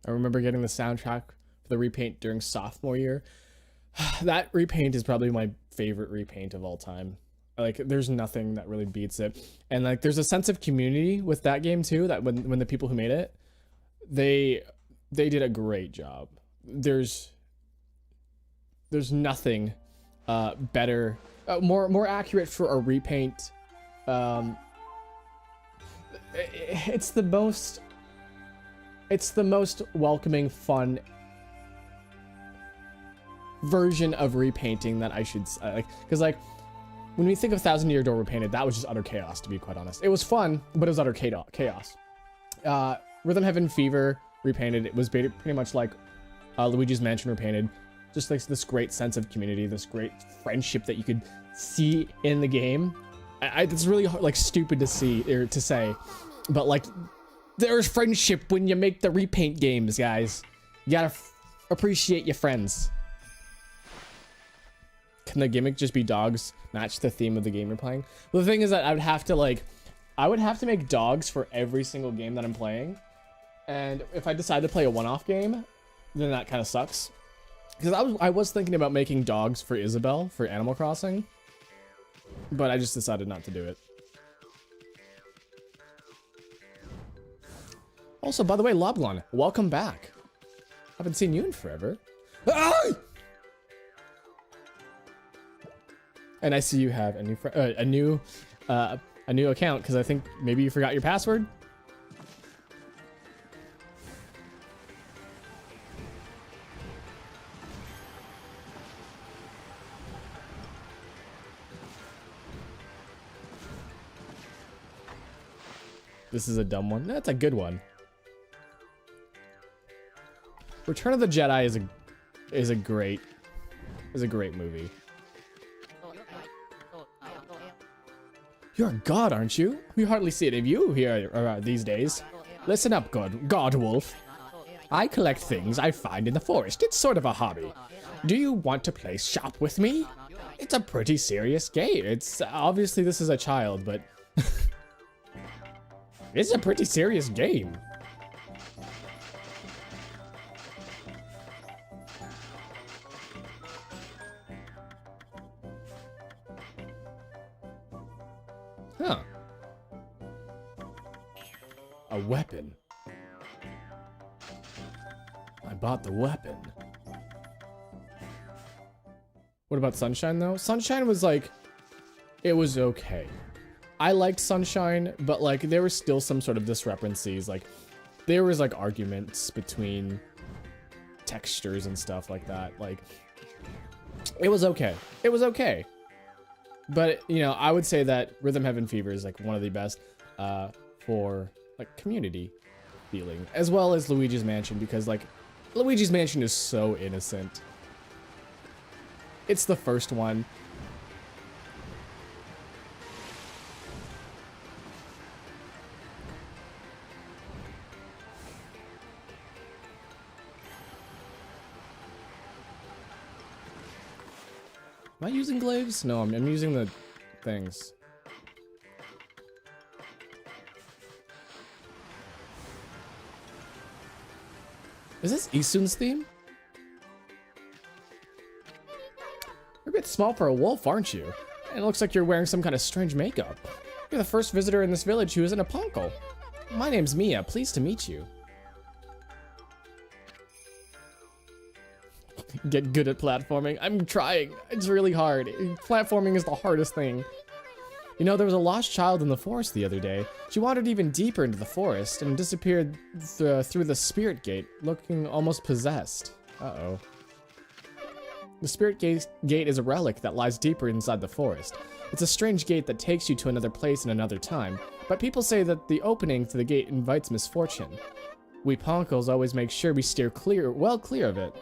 I remember getting the soundtrack for the repaint during sophomore year. That repaint is probably my favorite repaint of all time. Like, there's nothing that really beats it. And like, there's a sense of community with that game too, that when the people who made it, they did a great job. There's nothing better, more accurate for a repaint. It's the most welcoming, fun version of repainting that I should like, because like when we think of Thousand Year Door repainted, that was just utter chaos, to be quite honest. It was fun, but it was utter chaos. Rhythm Heaven Fever repainted, it was pretty much like Luigi's Mansion repainted. Just like this great sense of community, this great friendship that you could see in the game. It's really hard, like stupid to see or to say, but like there's friendship when you make the repaint games, guys. You gotta appreciate your friends. Can the gimmick just be dogs match the theme of the game you're playing? Well, the thing is that I would have to make dogs for every single game that I'm playing. And if I decide to play a one-off game, then that kind of sucks. Because I was thinking about making dogs for Isabelle for Animal Crossing, but I just decided not to do it. Also, by the way, Loblon, welcome back. Haven't seen you in forever. Ah! And I see you have a new a new account, because I think maybe you forgot your password. This is a dumb one. That's a good one. Return of the Jedi is a great movie. You're a god, aren't you? We hardly see any of you here these days. Listen up, God Wolf. I collect things I find in the forest. It's sort of a hobby. Do you want to play shop with me? It's a pretty serious game. It's obviously this is a child, but it's a pretty serious game. Huh. A weapon. I bought the weapon. What about Sunshine, though? Sunshine was like, it was okay. I liked Sunshine, but like there were still some sort of discrepancies. Like there was like arguments between textures and stuff like that. Like it was okay. It was okay. But you know, I would say that Rhythm Heaven Fever is like one of the best for like community feeling, as well as Luigi's Mansion, because like Luigi's Mansion is so innocent. It's the first one. Am I using glaives? No, I'm using the things. Is this Isun's theme? You're a bit small for a wolf, aren't you? And it looks like you're wearing some kind of strange makeup. You're the first visitor in this village who isn't a Ponko. My name's Mia, pleased to meet you. Get good at platforming. I'm trying. It's really hard. Platforming is the hardest thing. You know, there was a lost child in the forest the other day. She wandered even deeper into the forest and disappeared through the spirit gate, looking almost possessed. Uh-oh. The spirit gate is a relic that lies deeper inside the forest. It's a strange gate that takes you to another place in another time, but people say that the opening to the gate invites misfortune. We Ponkos always make sure we steer well clear of it.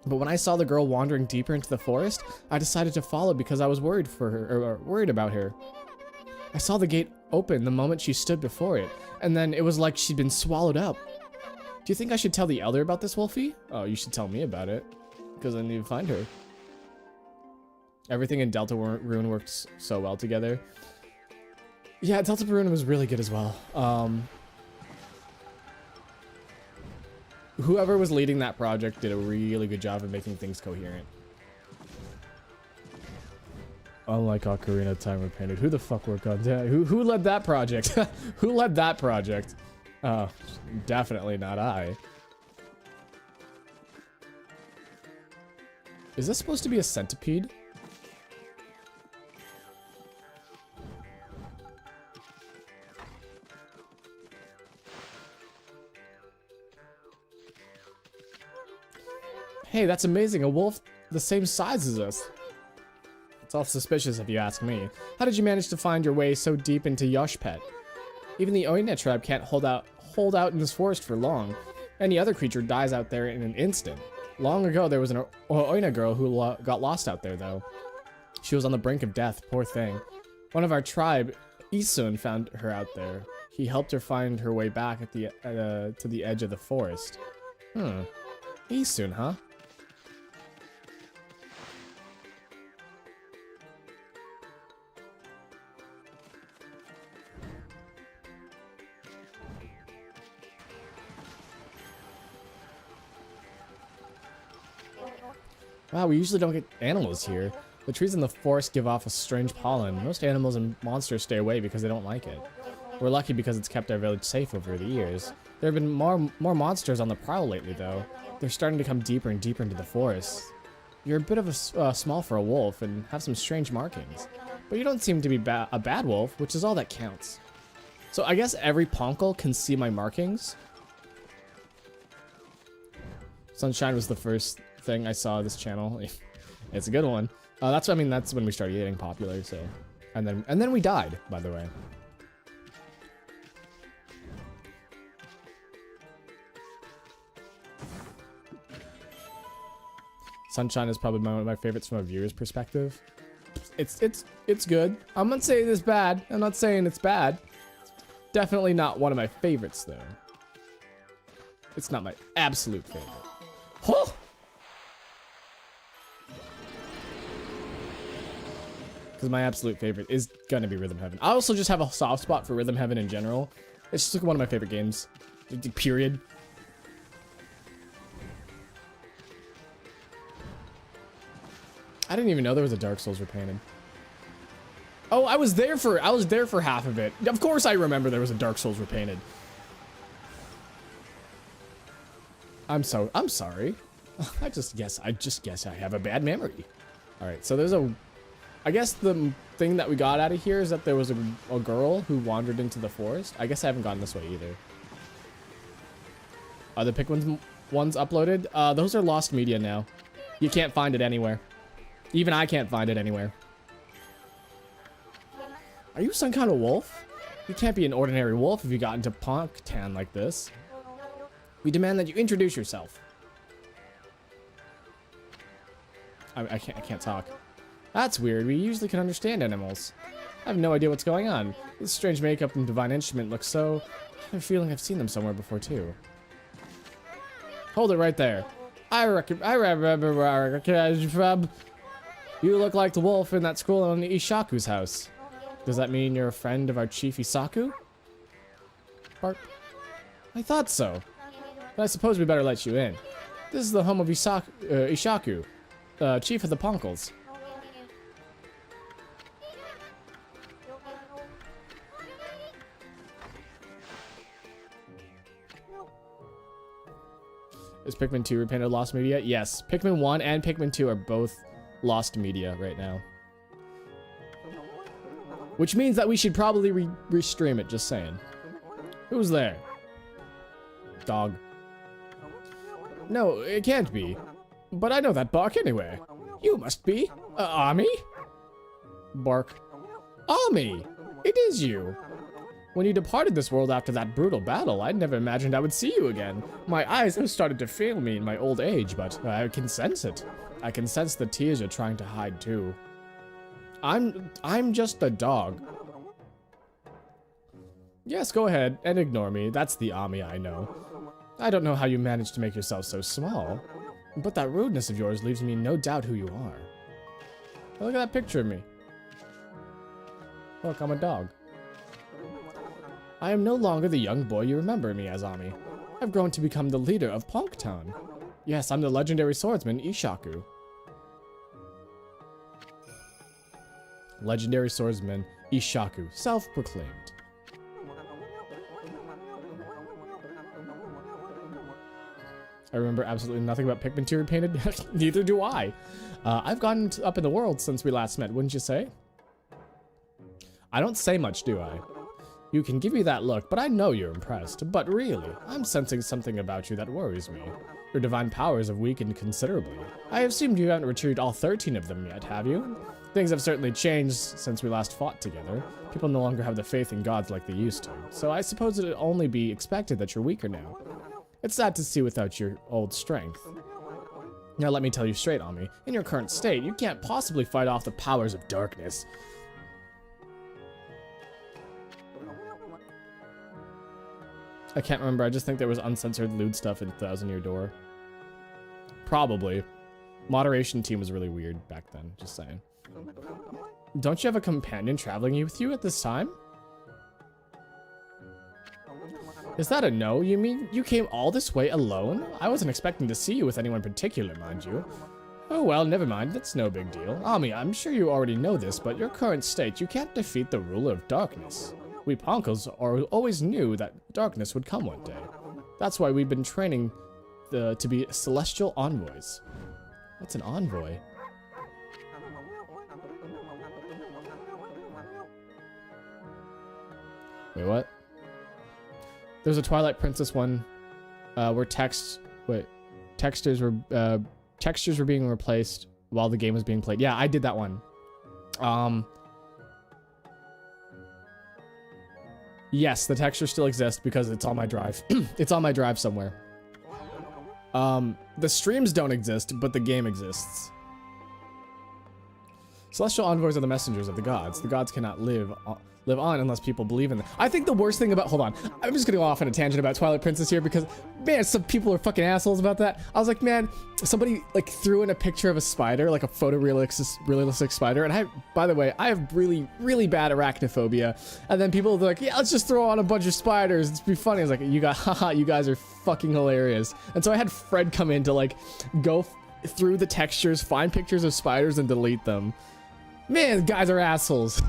But when I saw the girl wandering deeper into the forest, I decided to follow because I was worried for her, or worried about her. I saw the gate open the moment she stood before it, and then it was like she'd been swallowed up. Do you think I should tell the elder about this, Wolfie? Oh, you should tell me about it, because I need to find her. Everything in Deltarune worked so well together. Yeah, Deltarune was really good as well. Whoever was leading that project did a really good job of making things coherent. Unlike Ocarina of Time Repainted. Who the fuck worked on that? Who led that project? Who led that project? Oh, definitely not I. Is this supposed to be a centipede? Hey, that's amazing. A wolf the same size as us. It's all suspicious if you ask me. How did you manage to find your way so deep into Yoshpet? Even the Oina tribe can't hold out in this forest for long. Any other creature dies out there in an instant. Long ago, there was an Oina girl who got lost out there, though. She was on the brink of death, poor thing. One of our tribe, Isun, found her out there. He helped her find her way back at to the edge of the forest. Isun, huh? Wow, we usually don't get animals here. The trees in the forest give off a strange pollen. Most animals and monsters stay away because they don't like it. We're lucky because it's kept our village safe over the years. There have been more monsters on the prowl lately, though. They're starting to come deeper and deeper into the forest. You're a bit of a small for a wolf and have some strange markings. But you don't seem to be a bad wolf, which is all that counts. So I guess every Ponkel can see my markings. Sunshine was the first thing I saw this channel. It's a good one. That's when we started getting popular. So, and then we died, by the way. Sunshine is probably one of my favorites from a viewer's perspective. It's good. I'm not saying it's bad. I'm not saying it's bad. Definitely not one of my favorites though. It's not my absolute favorite. Huh? Because my absolute favorite is gonna be Rhythm Heaven. I also just have a soft spot for Rhythm Heaven in general. It's just like one of my favorite games. Period. I didn't even know there was a Dark Souls repainted. Oh, I was there for half of it. Of course I remember there was a Dark Souls repainted. I'm sorry. I just guess I have a bad memory. Alright, so there's I guess the thing that we got out of here is that there was a girl who wandered into the forest. I guess I haven't gone this way either. Are the Pikmin ones uploaded? Those are lost media now. You can't find it anywhere. Even I can't find it anywhere. Are you some kind of wolf? You can't be an ordinary wolf if you got into Ponktan like this. We demand that you introduce yourself. I can't talk. That's weird. We usually can understand animals. I have no idea what's going on. This strange makeup and divine instrument looks so... I have a feeling I've seen them somewhere before too. Hold it right there. I remember. You look like the wolf in that scroll on Ishaku's house. Does that mean you're a friend of our chief Isaku? Bark. I thought so. But I suppose we better let you in. This is the home of Ishaku, chief of the Ponkels. Is Pikmin 2 repainted lost media? Yes. Pikmin 1 and Pikmin 2 are both lost media right now. Which means that we should probably restream it, just saying. Who's there? Dog. No, it can't be. But I know that bark anywhere. You must be Ami? Bark. Ami! It is you! When you departed this world after that brutal battle, I never imagined I would see you again. My eyes have started to fail me in my old age, but I can sense it. I can sense the tears you're trying to hide too. I'm just a dog. Yes, go ahead and ignore me. That's the Ami I know. I don't know how you managed to make yourself so small, but that rudeness of yours leaves me no doubt who you are. Look at that picture of me. Look, I'm a dog. I am no longer the young boy you remember me as, Ami. I've grown to become the leader of Town. Yes, I'm the legendary swordsman, Ishaku. Legendary swordsman, Ishaku, self-proclaimed. I remember absolutely nothing about Pikmin 2 repainted. Neither do I. I've gotten up in the world since we last met, wouldn't you say? I don't say much, do I? You can give me that look, but I know you're impressed. But really, I'm sensing something about you that worries me. Your divine powers have weakened considerably. I assumed you haven't retrieved all 13 of them yet, have you? Things have certainly changed since we last fought together. People no longer have the faith in gods like they used to. So I suppose it'd only be expected that you're weaker now. It's sad to see without your old strength. Now let me tell you straight, Ami. In your current state, you can't possibly fight off the powers of darkness. I can't remember, I just think there was uncensored lewd stuff in Thousand Year Door. Probably. Moderation team was really weird back then, just saying. Don't you have a companion traveling with you at this time? Is that a no? You mean you came all this way alone? I wasn't expecting to see you with anyone particular, mind you. Oh well, never mind, that's no big deal. Ami, I'm sure you already know this, but your current state, you can't defeat the ruler of darkness. We Ponkles always knew that darkness would come one day. That's why we've been training to be celestial envoys. What's an envoy? Wait, what? There's a Twilight Princess one where textures were being replaced while the game was being played. Yeah, I did that one. Yes, the textures still exist because it's on my drive. It's on my drive somewhere. The streams don't exist, but the game exists. Celestial envoys are the messengers of the gods. The gods cannot live on unless people believe in them. I think the worst thing about, hold on, I'm just gonna go off on a tangent about Twilight Princess here because, man, some people are fucking assholes about that. I was like, man, somebody like threw in a picture of a spider, like a photorealistic spider, and by the way, I have really, really bad arachnophobia. And then people are like, yeah, let's just throw on a bunch of spiders, it's be funny. I was like, haha, you guys are fucking hilarious. And so I had Fred come in to like go through the textures, find pictures of spiders and delete them. Man, guys are assholes.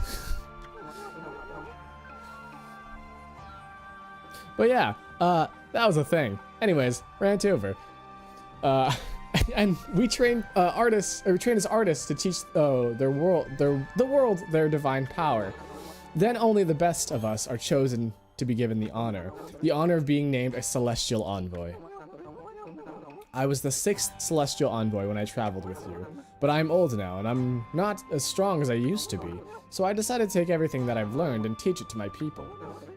But yeah, that was a thing. Anyways, rant over. And we train train as artists to teach the world their divine power. Then only the best of us are chosen to be given the honor of being named a celestial envoy. I was the 6th celestial envoy when I traveled with you, but I'm old now and I'm not as strong as I used to be, so I decided to take everything that I've learned and teach it to my people.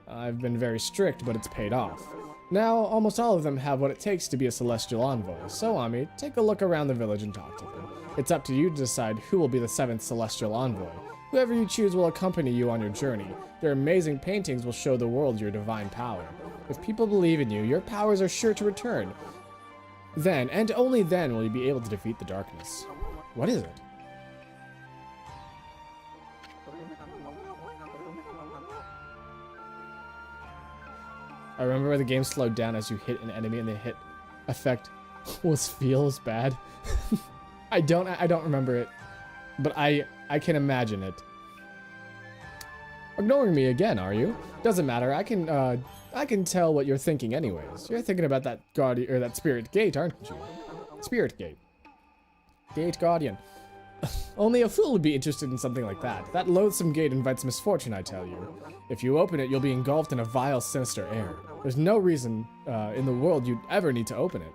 I've been very strict, but it's paid off. Now, almost all of them have what it takes to be a celestial envoy, so Ami, take a look around the village and talk to them. It's up to you to decide who will be the 7th celestial envoy. Whoever you choose will accompany you on your journey. Their amazing paintings will show the world your divine power. If people believe in you, your powers are sure to return. Then, and only then, will you be able to defeat the darkness. What is it? I remember where the game slowed down as you hit an enemy and the hit effect feels bad. I don't remember it, but I can imagine it. Ignoring me again, are you? Doesn't matter. I can tell what you're thinking anyways. You're thinking about that guardian or that spirit gate, aren't you? Spirit gate. Gate guardian. Only a fool would be interested in something like that. That loathsome gate invites misfortune, I tell you. If you open it, you'll be engulfed in a vile, sinister air. There's no reason in the world you'd ever need to open it.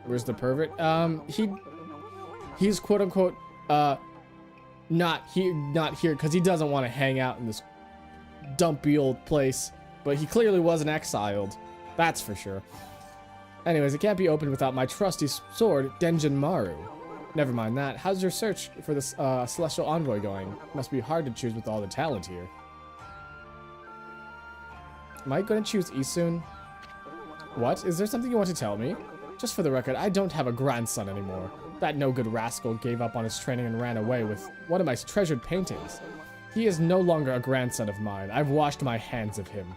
Where's the pervert? He's quote unquote not here because he doesn't want to hang out in this dumpy old place. But he clearly wasn't exiled. That's for sure. Anyways, it can't be opened without my trusty sword, Denjin Maru. Never mind that. How's your search for this celestial envoy going? Must be hard to choose with all the talent here. Am I going to choose Isun? What? Is there something you want to tell me? Just for the record, I don't have a grandson anymore. That no-good rascal gave up on his training and ran away with one of my treasured paintings. He is no longer a grandson of mine. I've washed my hands of him.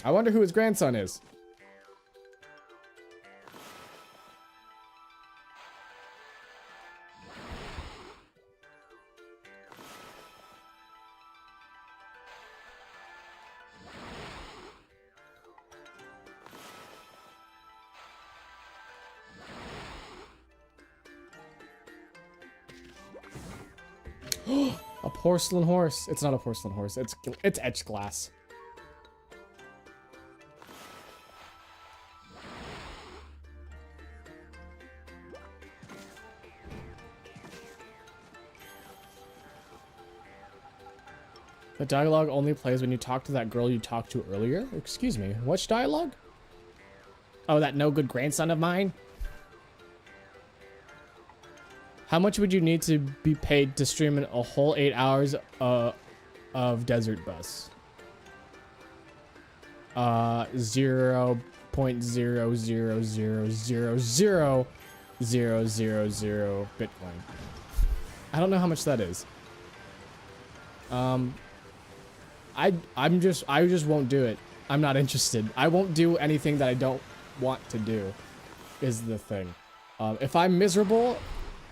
I wonder who his grandson is. A porcelain horse. It's not a porcelain horse. It's etched glass. The dialogue only plays when you talk to that girl you talked to earlier. Excuse me. Which dialogue? Oh, that no good grandson of mine? How much would you need to be paid to stream in a whole 8 hours of Desert Bus? 0.000000000 Bitcoin. I don't know how much that is. I just won't do it. I'm not interested. I won't do anything that I don't want to do, is the thing. If I'm miserable,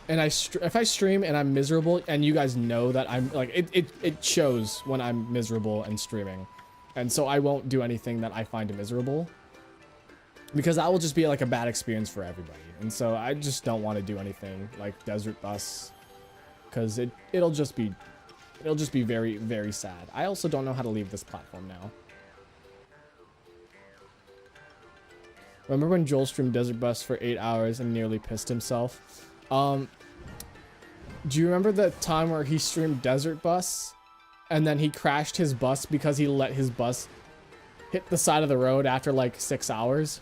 and if I stream and I'm miserable, and you guys know that I'm like, it shows when I'm miserable and streaming, and so I won't do anything that I find miserable, because that will just be like a bad experience for everybody. And so I just don't want to do anything like Desert Bus, because it'll just be very, very sad. I also don't know how to leave this platform now. Remember when Joel streamed Desert Bus for 8 hours and nearly pissed himself? Do you remember the time where he streamed Desert Bus and then he crashed his bus because he let his bus hit the side of the road after like 6 hours?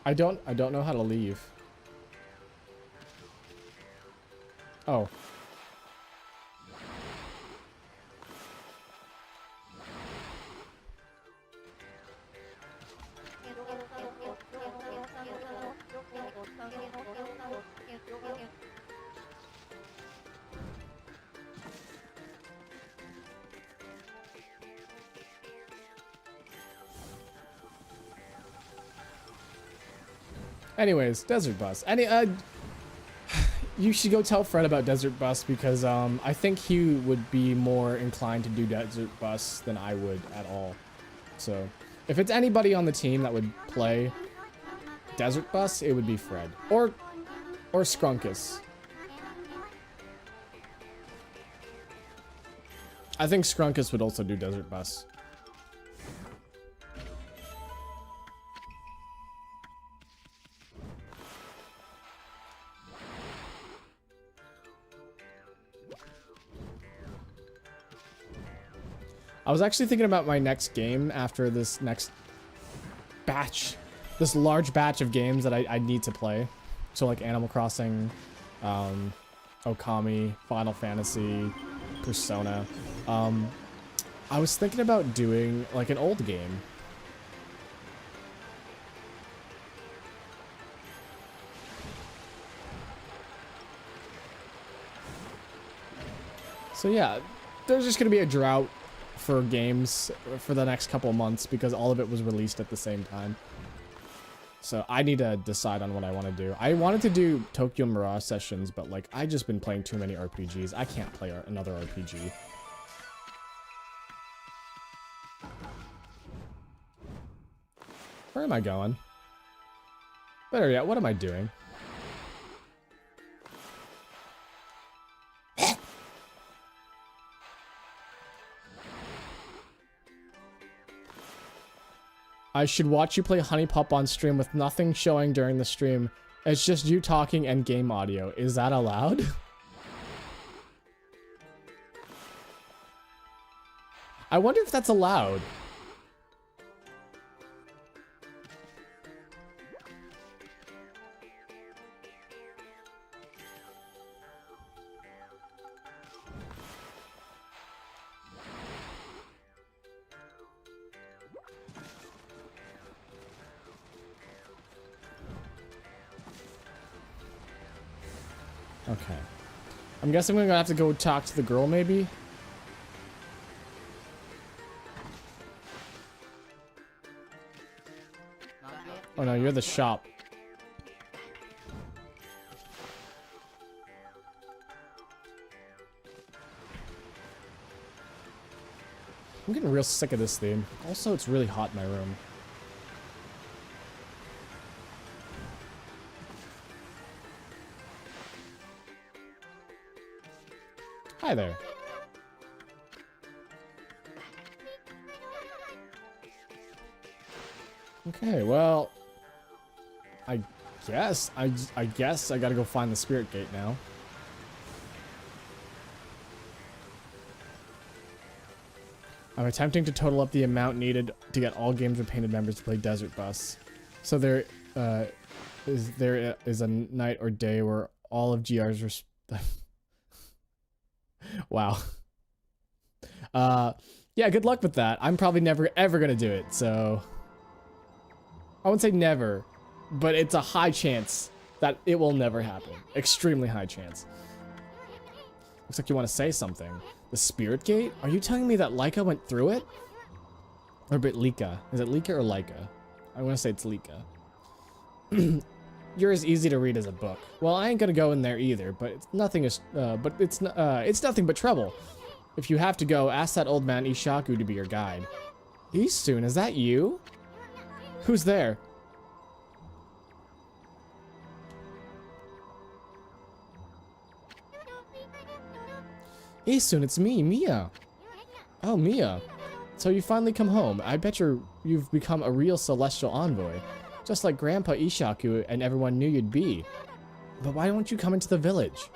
I don't know how to leave. Oh. Anyways, Desert Bus. You should go tell Fred about Desert Bus, because I think he would be more inclined to do Desert Bus than I would at all. So, if it's anybody on the team that would play Desert Bus, it would be Fred. Or Scrunkus. I think Scrunkus would also do Desert Bus. I was actually thinking about my next game after this next batch, this large batch of games that I need to play. So like Animal Crossing, Okami, Final Fantasy, Persona. I was thinking about doing like an old game. So yeah, there's just gonna be a drought for games for the next couple months because all of it was released at the same time. So I need to decide on what I want to do. I wanted to do Tokyo Mirage Sessions, but like I just been playing too many RPGs. I can't play another RPG. Where am I going? Better yet, what am I doing? I should watch you play Honey Pop on stream with nothing showing during the stream. It's just you talking and game audio. Is that allowed? I wonder if that's allowed. Okay. I'm guessing we're gonna have to go talk to the girl, maybe? Oh no, you're the shop. I'm getting real sick of this theme. Also, it's really hot in my room. Hi there. Okay, well, I guess I gotta go find the spirit gate now. I'm attempting to total up the amount needed to get all Games with Painted members to play Desert Bus. So there is a night or day where all of GR's wow. Yeah, good luck with that. I'm probably never ever gonna do it, so I won't say never, but it's a high chance that it will never happen. Extremely high chance. Looks like you want to say something. The Spirit Gate? Are you telling me that Laika went through it? Or but Lika. Is it Lika or Laika? I want to say it's Lika. You're as easy to read as a book. Well, I ain't gonna go in there either, but it's nothing it's nothing but trouble. If you have to go, ask that old man Ishaku to be your guide. Isun, is that you? Who's there? Isun, it's me, Mia. Oh, Mia. So you finally come home. I bet you've become a real celestial envoy. Just like Grandpa Ishaku and everyone knew you'd be. But why don't you come into the village?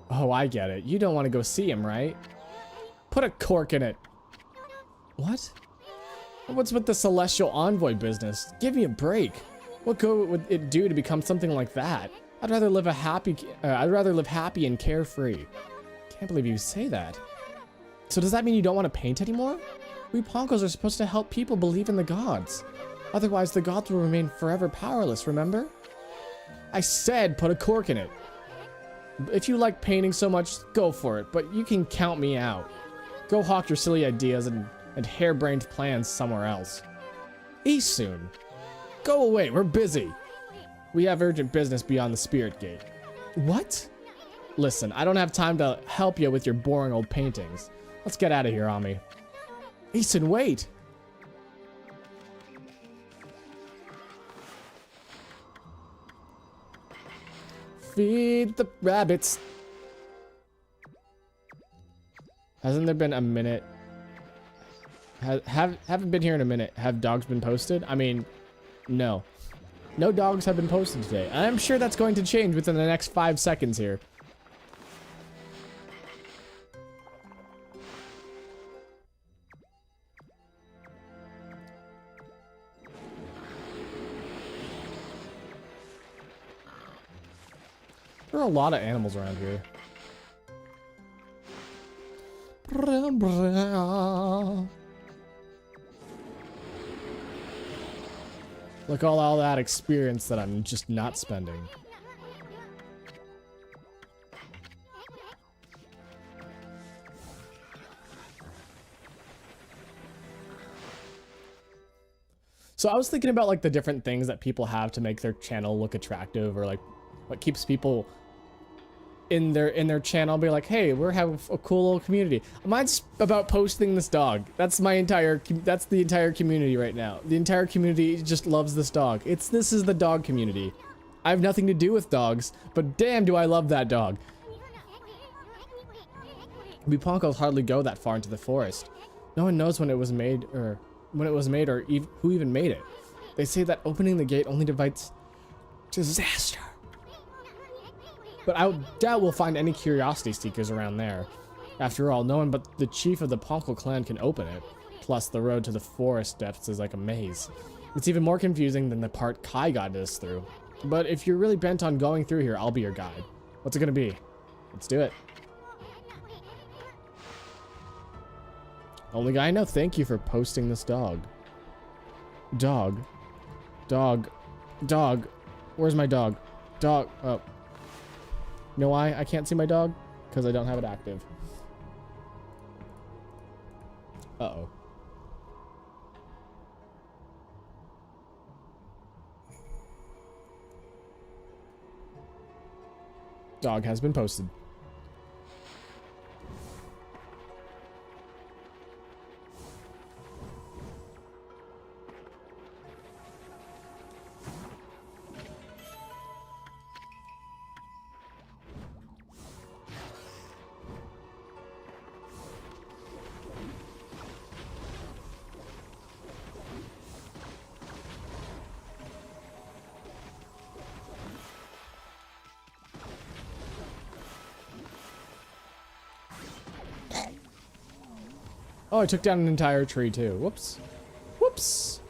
Oh, I get it. You don't want to go see him, right? Put a cork in it. What? What's with the celestial envoy business? Give me a break. What good would it do to become something like that? I'd rather live happy and carefree. Can't believe you say that. So does that mean you don't want to paint anymore? We Ponkos are supposed to help people believe in the gods. Otherwise, the gods will remain forever powerless, remember? I said put a cork in it. If you like painting so much, go for it, but you can count me out. Go hawk your silly ideas and harebrained plans somewhere else. Isun, go away, we're busy. We have urgent business beyond the Spirit Gate. What? Listen, I don't have time to help you with your boring old paintings. Let's get out of here, Ami. Isun, wait! Feed the rabbits. Hasn't there been a minute? Haven't been here in a minute. Have dogs been posted? I mean, no. No dogs have been posted today. I'm sure that's going to change within the next 5 seconds here. There are a lot of animals around here. Look, all that experience that I'm just not spending. So I was thinking about like the different things that people have to make their channel look attractive, or like what keeps people in their channel be like, hey, we're having a cool little community. Mine's about posting this dog. That's the entire community right now. The entire community just loves this dog. This is the dog community. I have nothing to do with dogs, but damn do I love that dog. We Ponkos hardly go that far into the forest. No one knows when it was made or who even made it. They say that opening the gate only invites disaster. But I doubt we'll find any curiosity seekers around there. After all, no one but the chief of the Ponko clan can open it. Plus, the road to the forest depths is like a maze. It's even more confusing than the part Kai guided us through. But if you're really bent on going through here, I'll be your guide. What's it gonna be? Let's do it. Only guy I know, thank you for posting this dog. Dog. Dog. Dog. Where's my dog? Dog. Oh. You know why I can't see my dog? Because I don't have it active. Uh-oh. Dog has been posted. Oh, I took down an entire tree too. Whoops. Whoops.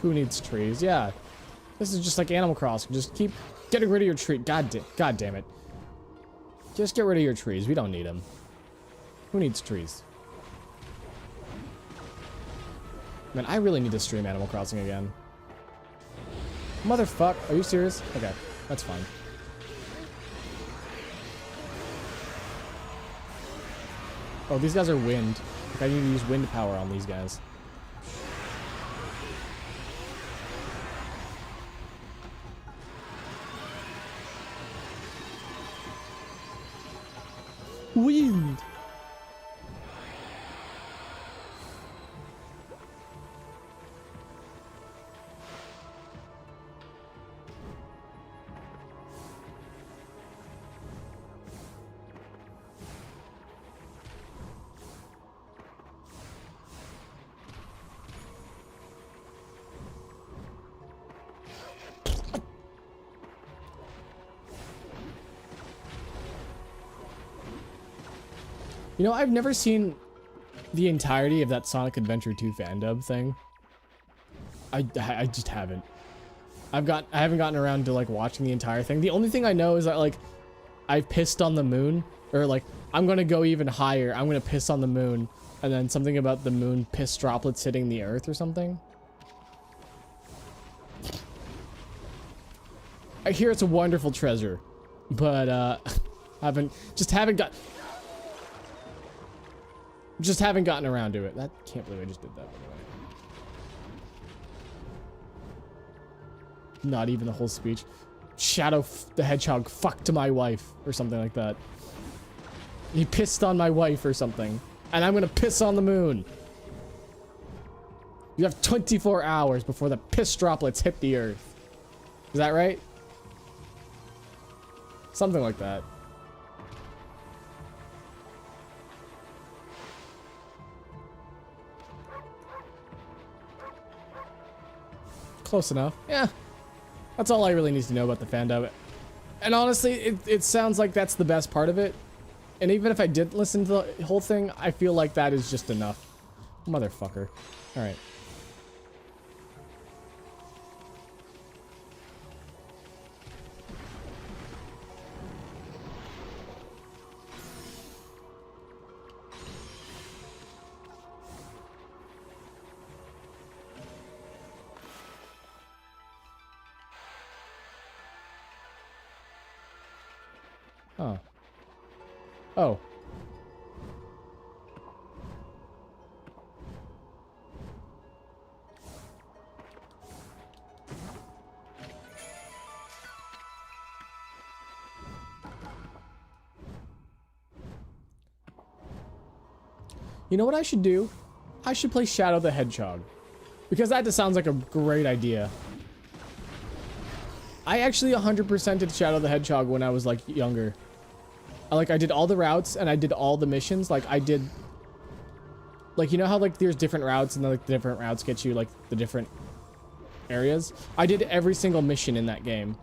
Who needs trees? Yeah. This is just like Animal Crossing. Just keep getting rid of your tree. God damn it. Just get rid of your trees. We don't need them. Who needs trees? Man, I really need to stream Animal Crossing again. Motherfuck. Are you serious? Okay. That's fine. Oh, these guys are wind. Like, I need to use wind power on these guys. Wind. You know, I've never seen the entirety of that Sonic Adventure 2 fandub thing. I just haven't. I haven't gotten around to like watching the entire thing. The only thing I know is that like I pissed on the moon, or like I'm gonna go even higher. I'm gonna piss on the moon, and then something about the moon piss droplets hitting the earth or something. I hear it's a wonderful treasure, but haven't gotten around to it. That can't believe I just did that, by the way. Not even the whole speech. Shadow the Hedgehog fucked my wife, or something like that. He pissed on my wife or something. And I'm gonna piss on the moon. You have 24 hours before the piss droplets hit the earth. Is that right? Something like that. Close enough. Yeah. That's all I really need to know about the fandom. And honestly, it sounds like that's the best part of it. And even if I did listen to the whole thing, I feel like that is just enough. Motherfucker. Alright. Huh. Oh. You know what I should do? I should play Shadow the Hedgehog. Because that just sounds like a great idea. I actually 100% did Shadow the Hedgehog when I was like younger. I did all the routes and I did all the missions. Like I did, like, you know how like there's different routes and then like the different routes get you like the different areas. I did every single mission in that game.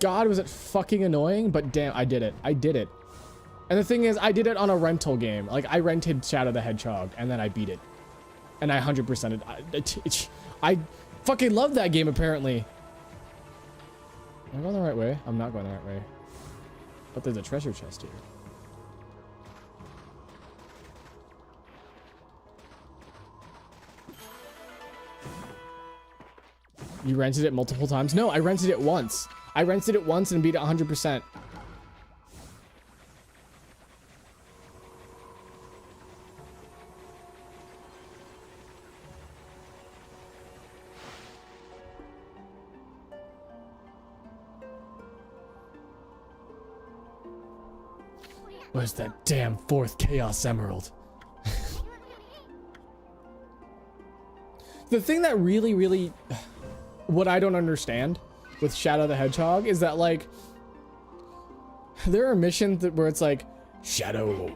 God, was it fucking annoying, but damn, I did it. I did it. And the thing is, I did it on a rental game. Like, I rented Shadow the Hedgehog, and then I beat it. And I 100%ed it. I fucking love that game, apparently. Am I going the right way? I'm not going the right way. But there's a treasure chest here. You rented it multiple times? No, I rented it once. I rented it once and beat it 100%. Where's that damn 4th Chaos Emerald? The thing that really, what I don't understand with Shadow the Hedgehog is that, like, there are missions where it's like, Shadow,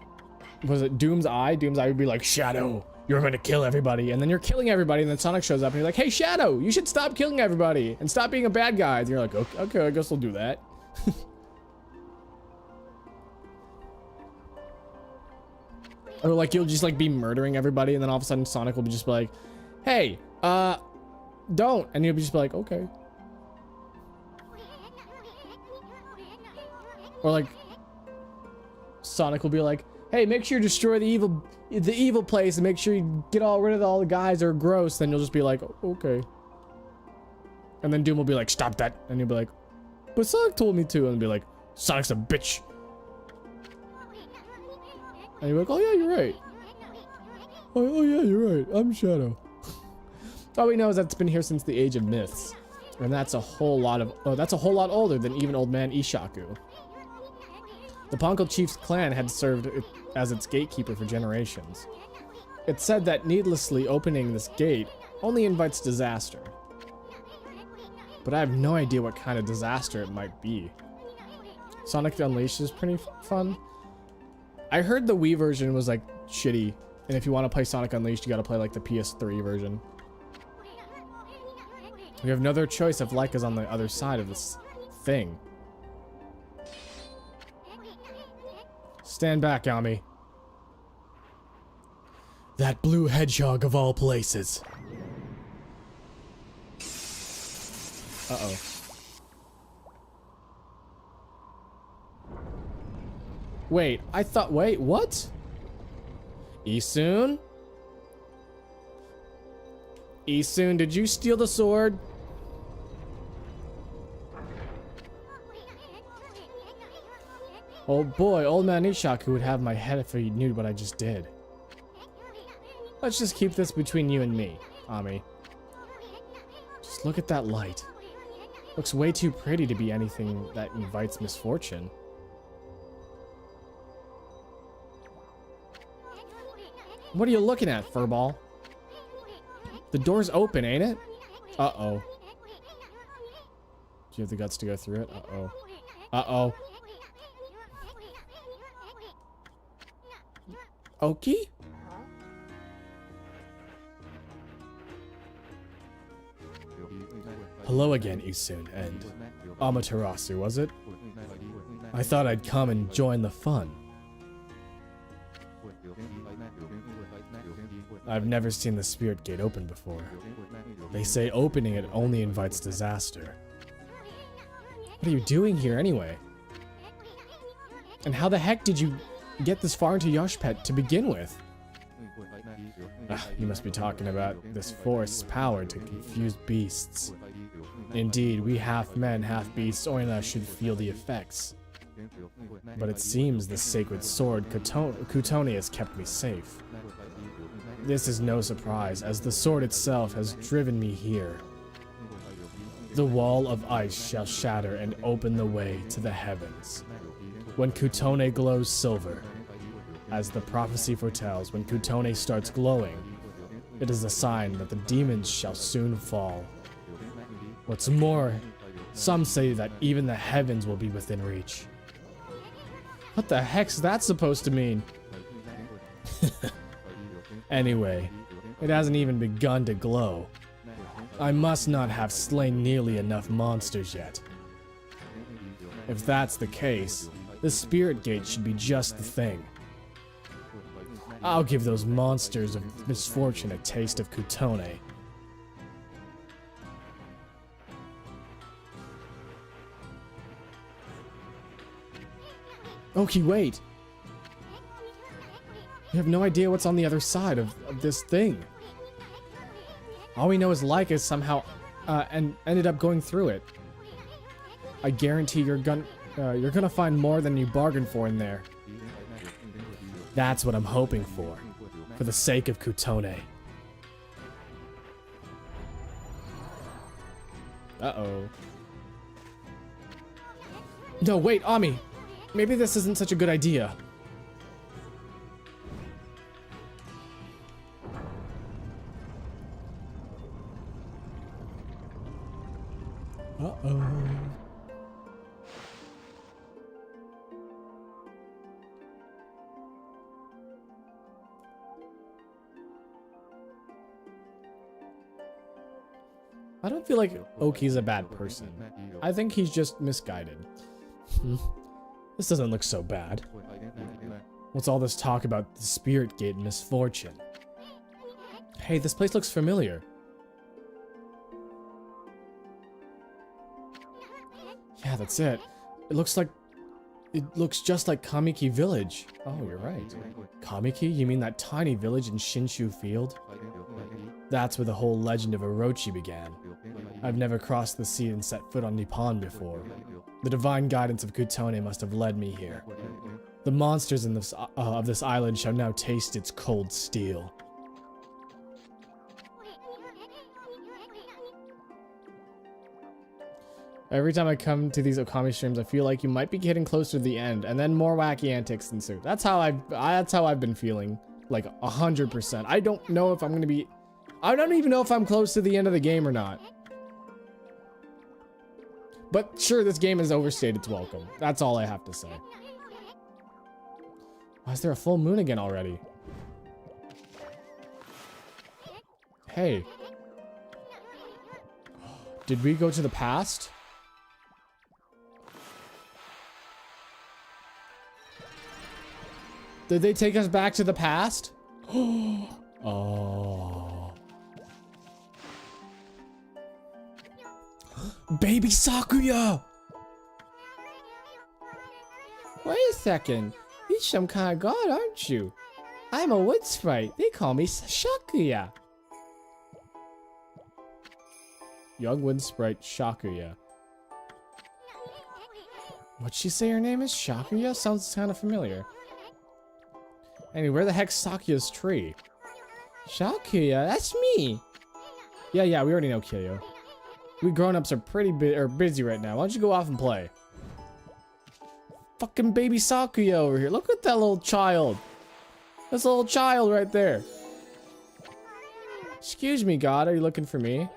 was it Doom's Eye? Doom's Eye would be like, Shadow, you're going to kill everybody. And then you're killing everybody, and then Sonic shows up and you're like, hey, Shadow, you should stop killing everybody and stop being a bad guy. And you're like, okay, I guess I'll do that. Or like you'll just like be murdering everybody, and then all of a sudden Sonic will be just be like, hey, don't, and you'll be just be like, okay. Or like Sonic will be like, hey, make sure you destroy the evil place and make sure you get rid of all the guys that are gross. Then you'll just be like, okay. And then Doom will be like, stop that, and you'll be like, but Sonic told me to, and be like, Sonic's a bitch. And you're like, oh yeah, you're right. Oh yeah, you're right. I'm Shadow. All we know is that it's been here since the Age of Myths. And that's a whole lot older than even Old Man Ishaku. The Ponko Chief's clan had served as its gatekeeper for generations. It's said that needlessly opening this gate only invites disaster. But I have no idea what kind of disaster it might be. Sonic Unleashed is pretty fun. I heard the Wii version was like shitty, and if you want to play Sonic Unleashed, you gotta play like the PS3 version. We have no other choice if Laika's on the other side of this thing. Stand back, Yami. That blue hedgehog of all places. Uh-oh. Wait, wait, what? Isun? Isun, did you steal the sword? Oh boy, Old Man Ishaku would have my head if he knew what I just did. Let's just keep this between you and me, Ami. Just look at that light. Looks way too pretty to be anything that invites misfortune. What are you looking at, furball? The door's open, ain't it? Uh-oh. Do you have the guts to go through it? Uh-oh. Uh-oh. Oki? Hello again, Isun, and Amaterasu, was it? I thought I'd come and join the fun. I've never seen the Spirit Gate open before. They say opening it only invites disaster. What are you doing here anyway? And how the heck did you get this far into Yoshpet to begin with? You must be talking about this forest's power to confuse beasts. Indeed, we half-men, half-beasts Oina should feel the effects. But it seems the sacred sword Kutone has kept me safe. This is no surprise, as the sword itself has driven me here. The wall of ice shall shatter and open the way to the heavens. When Kutone glows silver, as the prophecy foretells, when Kutone starts glowing, it is a sign that the demons shall soon fall. What's more, some say that even the heavens will be within reach. What the heck's that supposed to mean? Anyway, it hasn't even begun to glow. I must not have slain nearly enough monsters yet. If that's the case, the spirit gate should be just the thing. I'll give those monsters of misfortune a taste of Kutone. Oki, wait! You have no idea what's on the other side of this thing. All we know is Laika somehow and ended up going through it. I guarantee you're gonna find more than you bargained for in there. That's what I'm hoping for the sake of Kutone. Uh-oh. No, wait, Ami! Maybe this isn't such a good idea. Uh-oh. I don't feel like Oki's a bad person. I think he's just misguided. This doesn't look so bad. What's all this talk about the Spirit Gate and misfortune? Hey, this place looks familiar. Yeah, that's it. It looks just like Kamiki Village. Oh, you're right. Kamiki? You mean that tiny village in Shinshu Field? That's where the whole legend of Orochi began. I've never crossed the sea and set foot on Nippon before. The divine guidance of Kutone must have led me here. The monsters in of this island shall now taste its cold steel. Every time I come to these Okami streams, I feel like you might be getting closer to the end, and then more wacky antics ensue. That's how I've been feeling, like 100%. I don't know if I'm gonna be. I don't even know if I'm close to the end of the game or not. But sure, this game has overstayed its welcome. That's all I have to say. Why is there a full moon again already? Hey. Did we go to the past? Did they take us back to the past? Oh. Baby Sakuya! Wait a second. You're some kind of god, aren't you? I'm a wood sprite. They call me Shakuya. Young wood sprite Shakuya. What'd she say her name is? Shakuya? Sounds kind of familiar. Anyway, where the heck's Sakuya's tree? Shakuya, that's me. Yeah, we already know Kyo. We grown-ups are pretty busy right now. Why don't you go off and play? Fucking baby Sakuya over here. Look at that little child. That's a little child right there. Excuse me, God. Are you looking for me?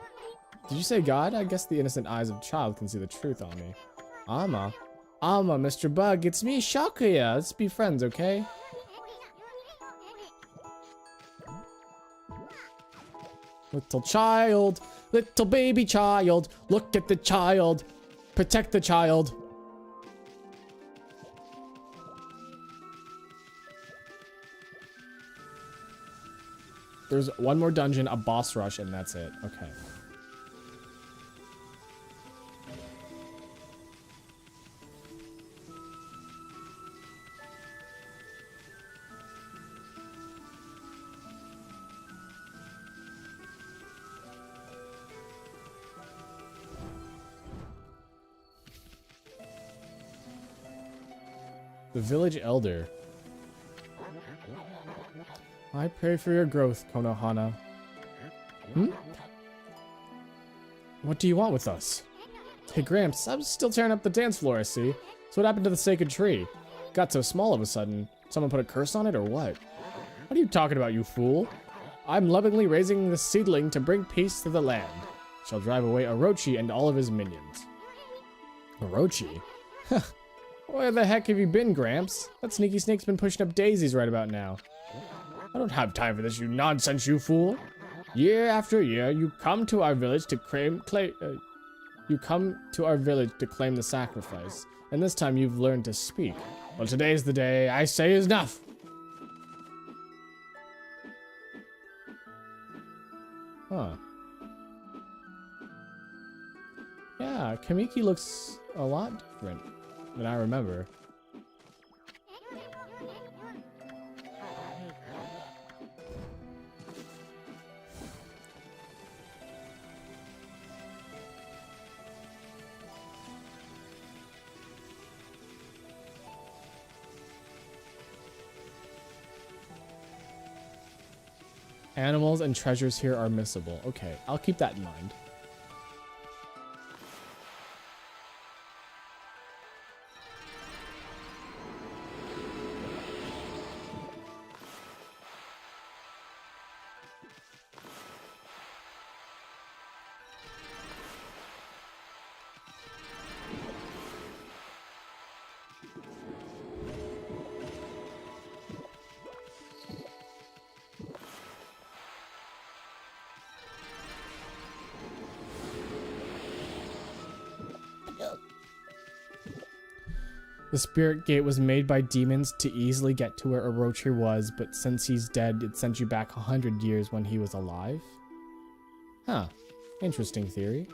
Did you say God? I guess the innocent eyes of a child can see the truth on me. Alma, Mr. Bug. It's me, Shakuya. Let's be friends, okay? Little child, little baby child, look at the child, protect the child. There's one more dungeon, a boss rush, and that's it. Okay. The village elder. I pray for your growth, Konohana. What do you want with us? Hey, Gramps, I'm still tearing up the dance floor, I see. So what happened to the sacred tree? Got so small all of a sudden. Someone put a curse on it or what? What are you talking about, you fool? I'm lovingly raising the seedling to bring peace to the land. Shall drive away Orochi and all of his minions. Orochi? Where the heck have you been, Gramps? That sneaky snake's been pushing up daisies right about now. I don't have time for this, you nonsense, you fool. Year after year, you come to our village to claim the sacrifice, And this time you've learned to speak. Well, today's the day I say is enough. Huh. Yeah, Kamiki looks a lot different than I remember. Animals and treasures here are missable. Okay, I'll keep that in mind. The spirit gate was made by demons to easily get to where Orochi was, but since he's dead, it sent you back 100 years when he was alive? Huh. Interesting theory.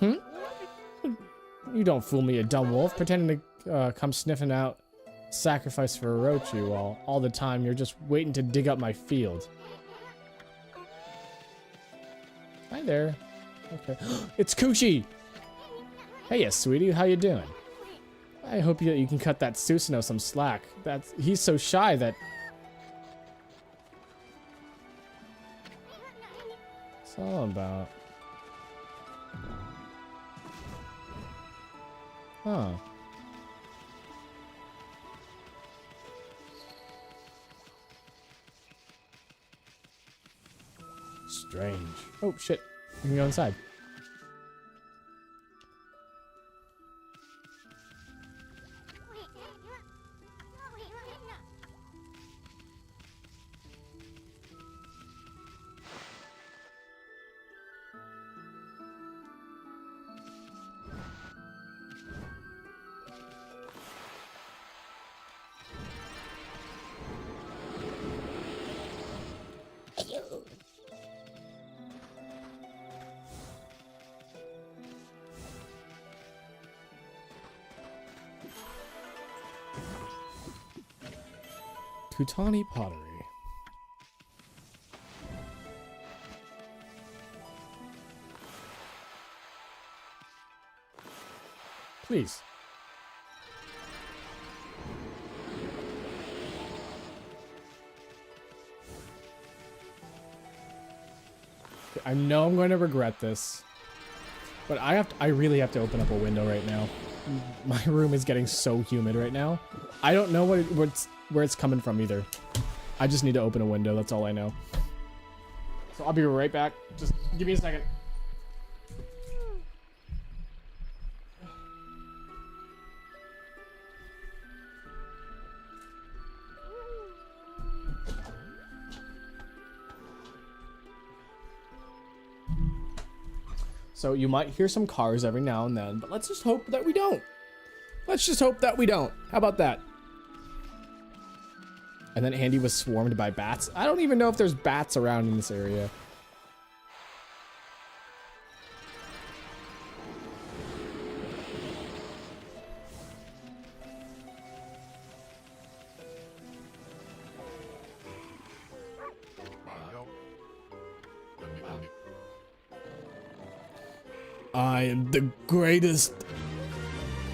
You don't fool me, you dumb wolf, pretending to come sniffing out sacrifice for Orochi while all the time you're just waiting to dig up my field. Hi there. Okay. It's Kushi! Hey, yes, sweetie, how you doing? I hope that you can cut that Susanoo some slack. He's so shy that... What's it all about? Huh. Strange. Oh, shit. You can go inside. Kutani pottery. Please. I know I'm going to regret this, but I really have to open up a window right now. My room is getting so humid right now. I don't know where it's coming from either. I just need to open a window, that's all I know. So I'll be right back. Just give me a second. So you might hear some cars every now and then, but let's just hope that we don't. Let's just hope that we don't. How about that? And then Andy was swarmed by bats. I don't even know if there's bats around in this area. I am the greatest.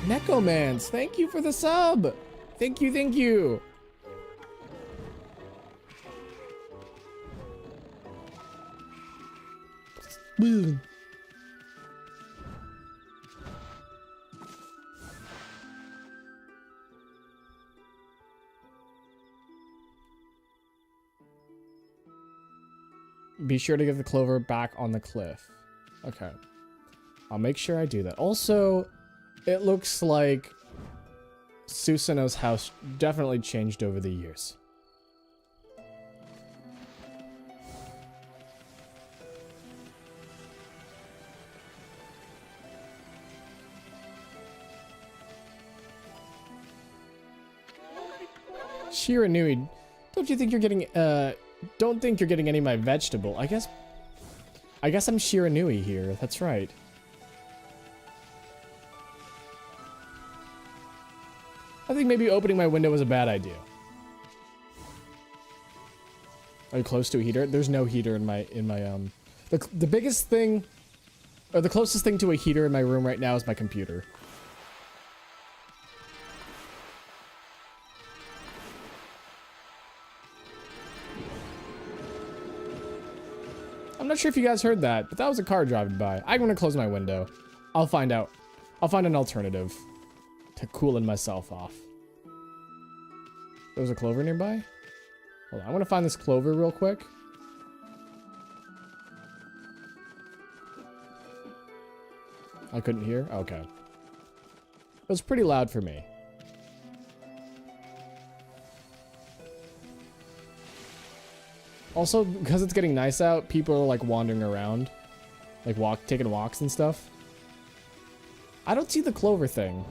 Necomans, thank you for the sub. Thank you, thank you. Be sure to get the clover back on the cliff. Okay. I'll make sure I do that. Also, it looks like Susanoo's house definitely changed over the years. Shiranui, don't you think you're getting, don't think you're getting any of my vegetable. I guess I'm Shiranui here. That's right. I think maybe opening my window was a bad idea. Are you close to a heater? There's no heater in my the biggest thing, or the closest thing to a heater in my room right now is my computer. I'm not sure if you guys heard that, but that was a car driving by. I'm gonna close my window. I'll find out. I'll find an alternative to cooling myself off. There's a clover nearby? Hold on, I want to find this clover real quick. I couldn't hear? Okay. It was pretty loud for me. Also, because it's getting nice out, people are like wandering around. Like taking walks and stuff. I don't see the clover thing.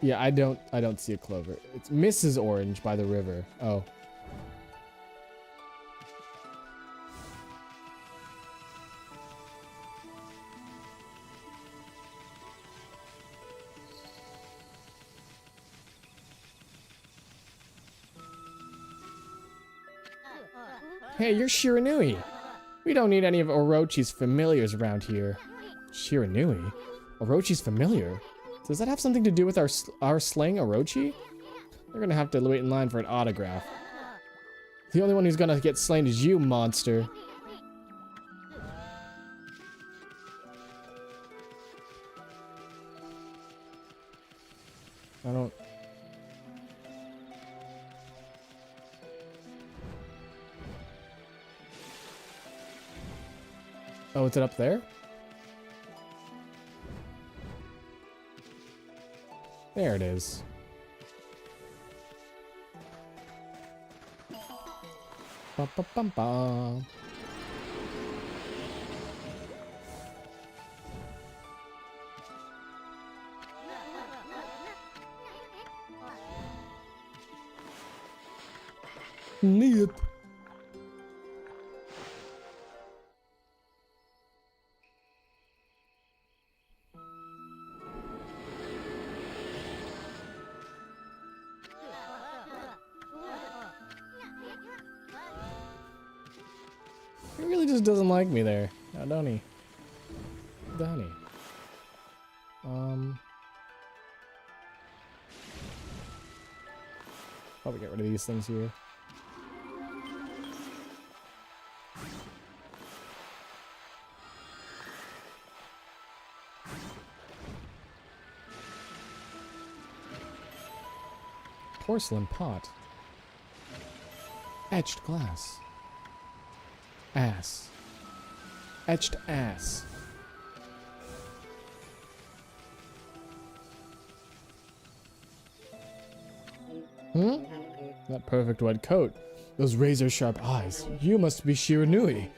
Yeah, I don't see a clover. It's Mrs. Orange by the river. Oh. Hey, you're Shiranui. We don't need any of Orochi's familiars around here. Shiranui? Orochi's familiar? Does that have something to do with our slaying Orochi? We're gonna have to wait in line for an autograph. The only one who's gonna get slain is you, monster. I don't... Oh, is it up there? There it is. Ba ba bum ba. Neat. He really just doesn't like me there. Now, don't he? Don't he? Probably get rid of these things here. Porcelain pot. Etched glass. Ass. Etched ass. That perfect white coat. Those razor sharp eyes. You must be Shiranui.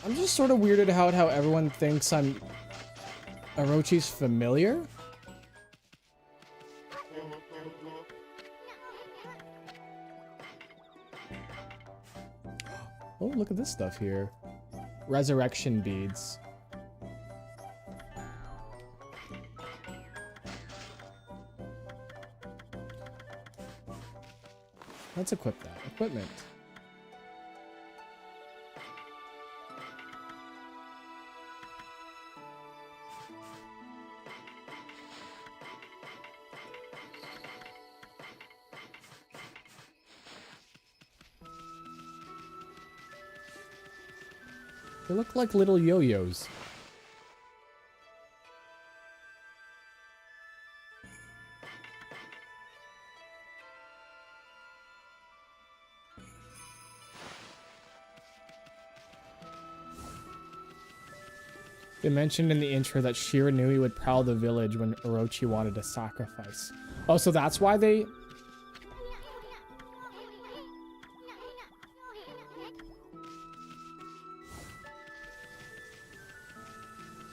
I'm just sort of weirded out how everyone thinks I'm Orochi's familiar. Oh, look at this stuff here. Resurrection beads. Let's equip that. Equipment. They look like little yo-yos. They mentioned in the intro that Shiranui would prowl the village when Orochi wanted a sacrifice. Oh, so that's why they...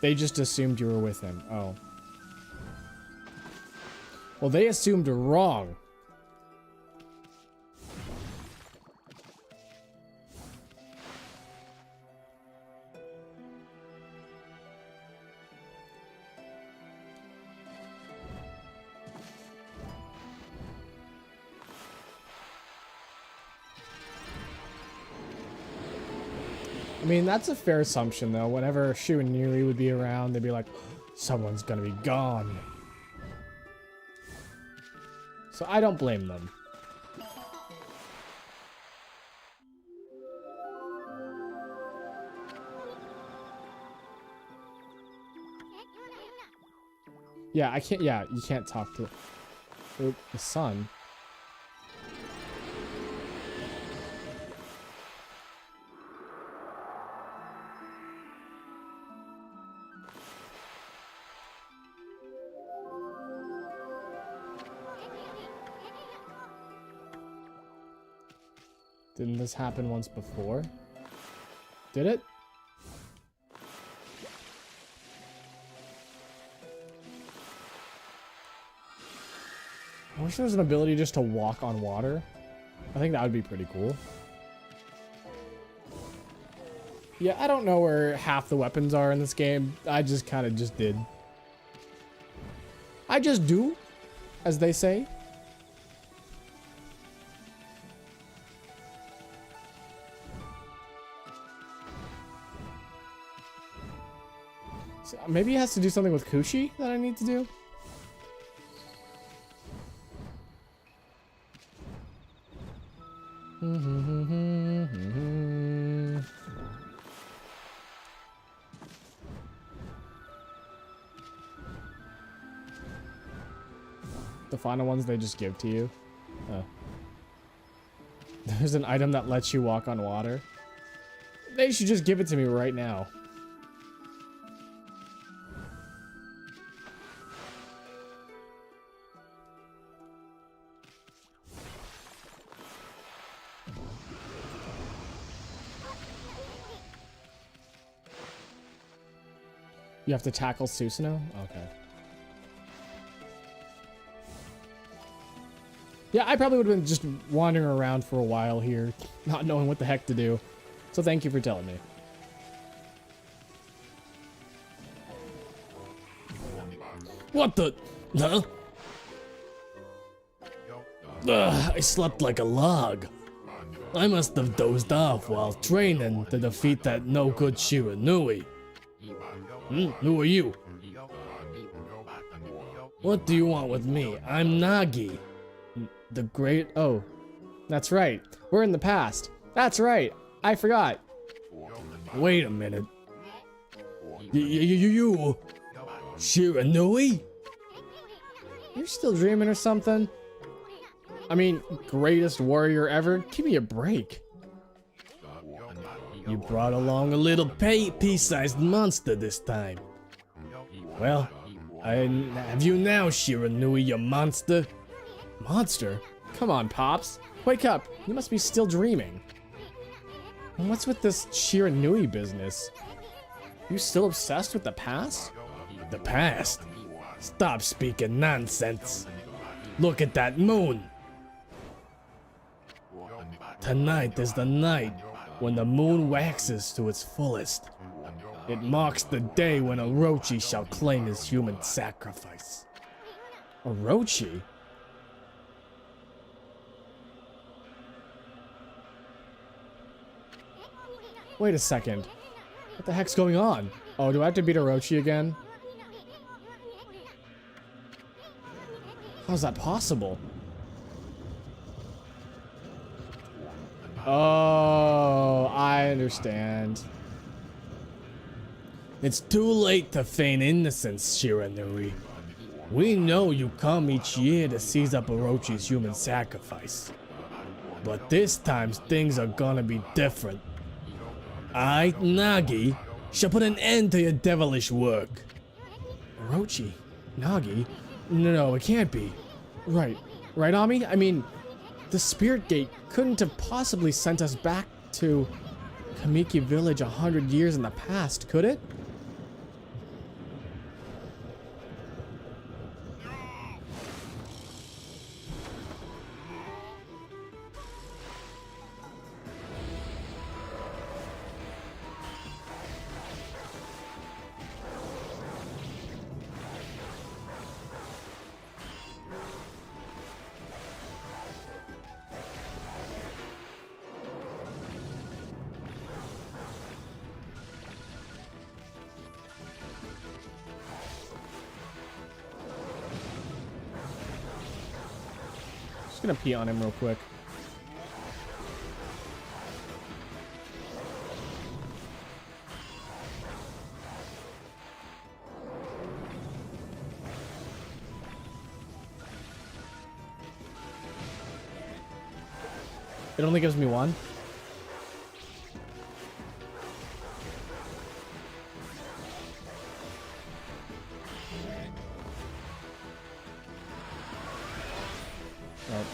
They just assumed you were with him. Oh. Well, they assumed wrong. I mean, that's a fair assumption, though. Whenever Shu and Yuri would be around, they'd be like, someone's gonna be gone. So I don't blame them. Yeah, I can't, yeah, you can't talk to the sun. Didn't this happen once before? Did it? I wish there was an ability just to walk on water. I think that would be pretty cool. Yeah, I don't know where half the weapons are in this game. I just kind of just did. I just do, as they say. So maybe it has to do something with Kushi that I need to do. The final ones they just give to you. There's an item that lets you walk on water. They should just give it to me right now. You have to tackle Susanoo? Okay. Yeah, I probably would have been just wandering around for a while here, not knowing what the heck to do. So thank you for telling me. What the? Huh? Ugh, I slept like a log. I must have dozed off while training to defeat that no-good Shiranui. Who are you? What do you want with me? I'm Nagi. The great... Oh. That's right. We're in the past. That's right. I forgot. Wait a minute. You... Shiranui? You're still dreaming or something? I mean, greatest warrior ever? Give me a break. You brought along a little pea-sized monster this time. Well, I have you now, Shiranui, you monster. Monster? Come on, Pops. Wake up. You must be still dreaming. And what's with this Shiranui business? You still obsessed with the past? The past? Stop speaking nonsense. Look at that moon. Tonight is the night when the moon waxes to its fullest. It marks the day when Orochi shall claim his human sacrifice. Orochi? Wait a second. What the heck's going on? Oh, do I have to beat Orochi again? How's that possible? Oh, I understand. It's too late to feign innocence, Shiranui. We know you come each year to seize up Orochi's human sacrifice. But this time things are gonna be different. I, Nagi, shall put an end to your devilish work. Orochi? Nagi? No, it can't be. Right, Ami? I mean, the Spirit Gate couldn't have possibly sent us back to Kamiki Village 100 years in the past, could it? gonna pee on him real quick. It only gives me one. Oh.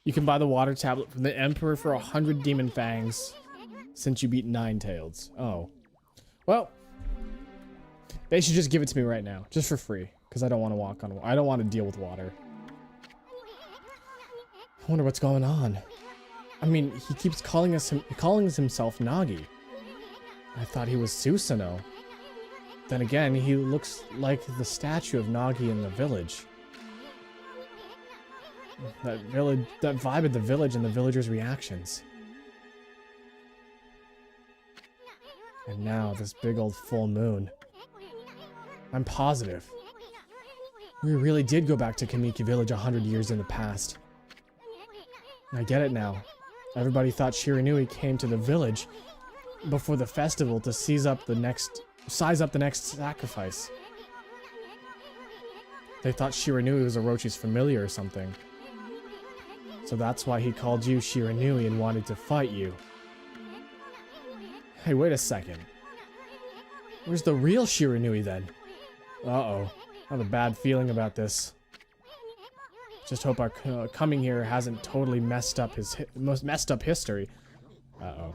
You can buy the water tablet from the Emperor for 100 demon fangs since you beat Ninetales. Oh. Well, they should just give it to me right now, just for free, because I don't want to walk on. I don't want to deal with water. I wonder what's going on. I mean, he keeps calling himself Nagi. I thought he was Susanoo. Then again, he looks like the statue of Nagi in the village. That vibe of the village and the villagers' reactions. And now this big old full moon. I'm positive. We really did go back to Kamiki Village 100 years in the past. I get it now. Everybody thought Shiranui came to the village before the festival to size up the next sacrifice. They thought Shiranui was Orochi's familiar or something. So that's why he called you Shiranui and wanted to fight you. Hey, wait a second. Where's the real Shiranui then? Uh-oh. I have a bad feeling about this. Just hope our coming here hasn't totally messed up his messed up history. Uh-oh.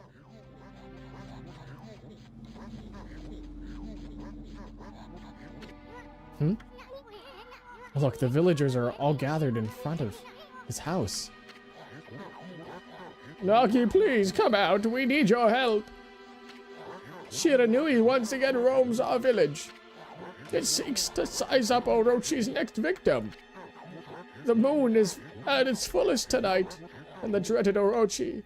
Look, the villagers are all gathered in front of his house. Nagi, please come out. We need your help. Shiranui once again roams our village. It seeks to size up Orochi's next victim. The moon is at its fullest tonight, and the dreaded Orochi.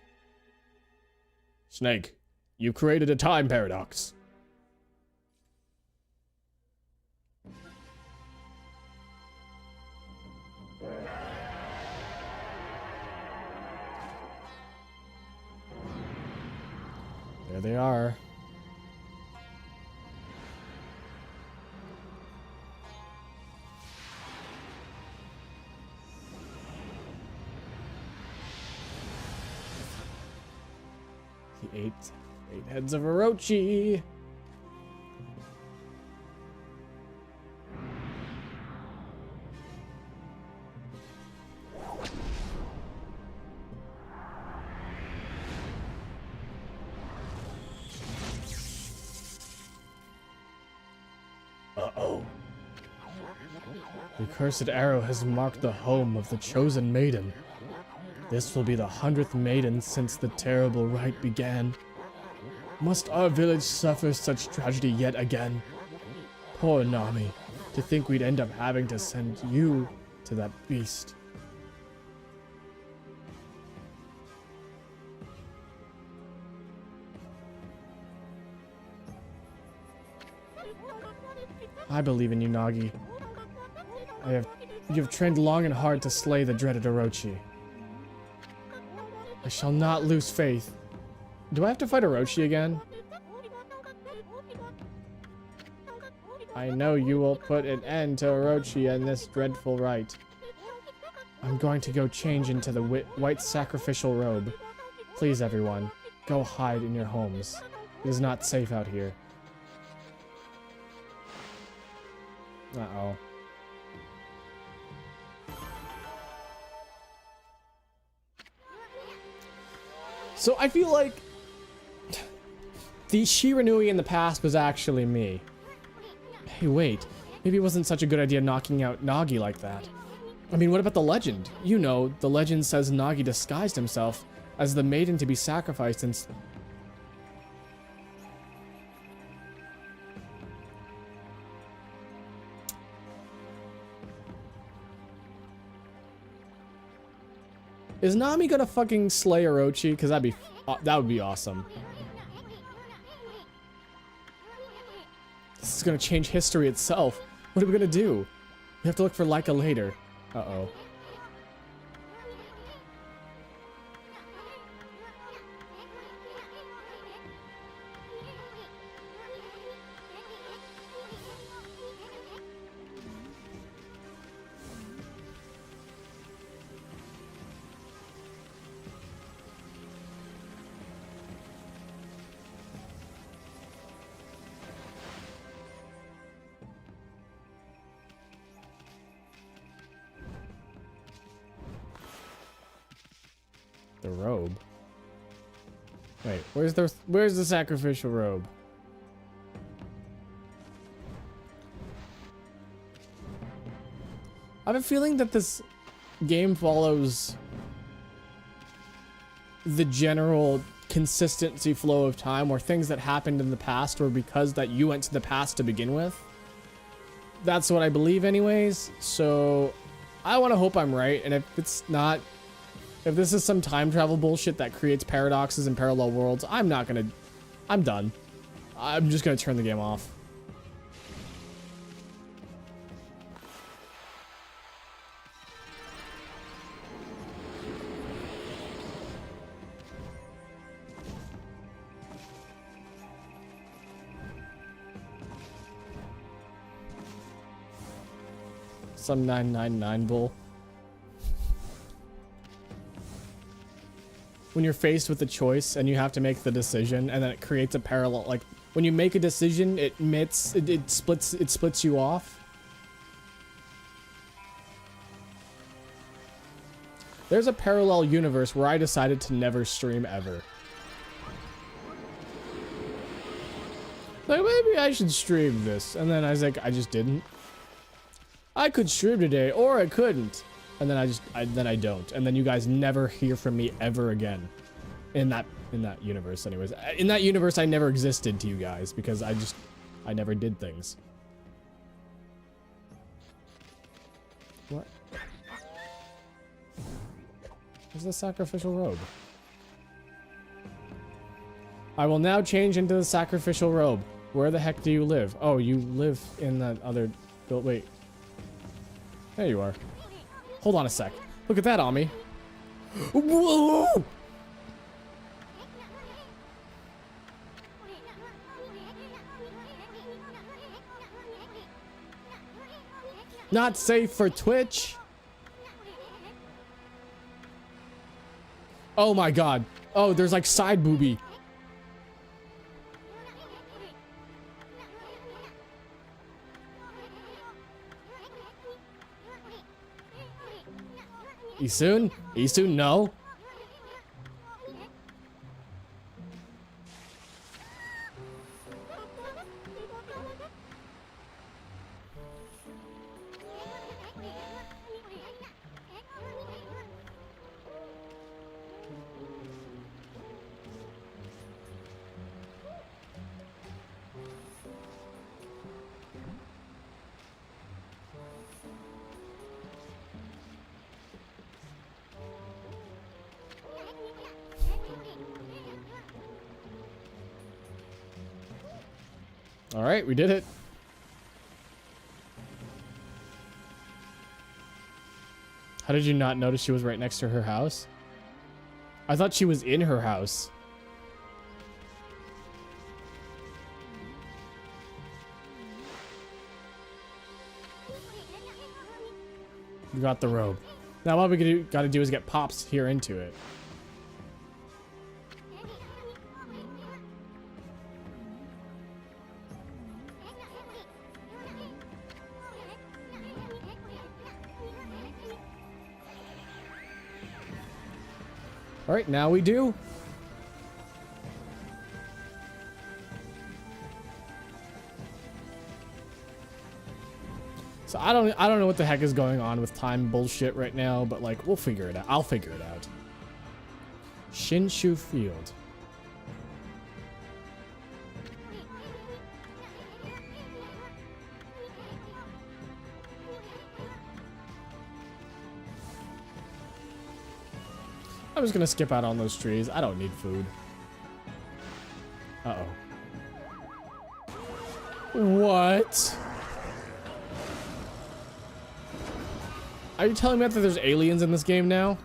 Snake, you created a time paradox. There they are. The eight heads of Orochi. Uh-oh. The cursed arrow has marked the home of the chosen maiden. This will be the 100th maiden since the terrible rite began. Must our village suffer such tragedy yet again? Poor Nami, to think we'd end up having to send you to that beast. I believe in you, Nagi. You have trained long and hard to slay the dreaded Orochi. I shall not lose faith. Do I have to fight Orochi again? I know you will put an end to Orochi and this dreadful rite. I'm going to go change into the white sacrificial robe. Please, everyone, go hide in your homes. It is not safe out here. Uh-oh. So I feel like the Shiranui in the past was actually me. Hey, wait. Maybe it wasn't such a good idea knocking out Nagi like that. I mean, what about the legend? You know, the legend says Nagi disguised himself as the maiden to be sacrificed and... Is Nami gonna fucking slay Orochi? Because that would be awesome. This is gonna change history itself. What are we gonna do? We have to look for Laika later. Uh-oh. The robe. Wait, where's the sacrificial robe? I have a feeling that this game follows the general consistency flow of time, where things that happened in the past were because that you went to the past to begin with. That's what I believe anyways, so I want to hope I'm right, and if it's not, if this is some time travel bullshit that creates paradoxes and parallel worlds, I'm done. I'm just gonna turn the game off. Some 999 bull. When you're faced with a choice and you have to make the decision, and then it creates a parallel, like when you make a decision, it splits you off. There's a parallel universe where I decided to never stream ever. Like, maybe I should stream this, and then I was like, I just didn't. I could stream today, or I couldn't. And then I don't. And then you guys never hear from me ever again. In that universe anyways. In that universe, I never existed to you guys because I never did things. What? Where's the sacrificial robe? I will now change into the sacrificial robe. Where the heck do you live? Oh, you live in that other... Wait. There you are. Hold on a sec. Look at that, Ami. Whoa! Not safe for Twitch. Oh my god. Oh, there's like side booby. Isun? Isun, no. All right, we did it. How did you not notice she was right next to her house? I thought she was in her house. We got the robe. Now what we gotta do is get Pops here into it. All right, now we do. So I don't know what the heck is going on with time bullshit right now, but like we'll figure it out. I'll figure it out. Shinshu Field. I'm just gonna skip out on those trees. I don't need food. Uh-oh. What? Are you telling me that there's aliens in this game now?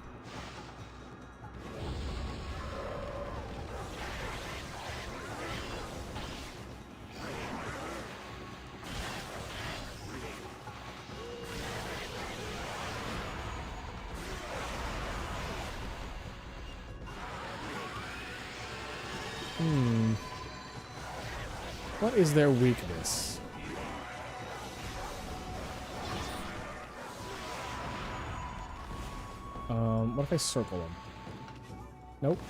What is their weakness? What if I circle them? Nope.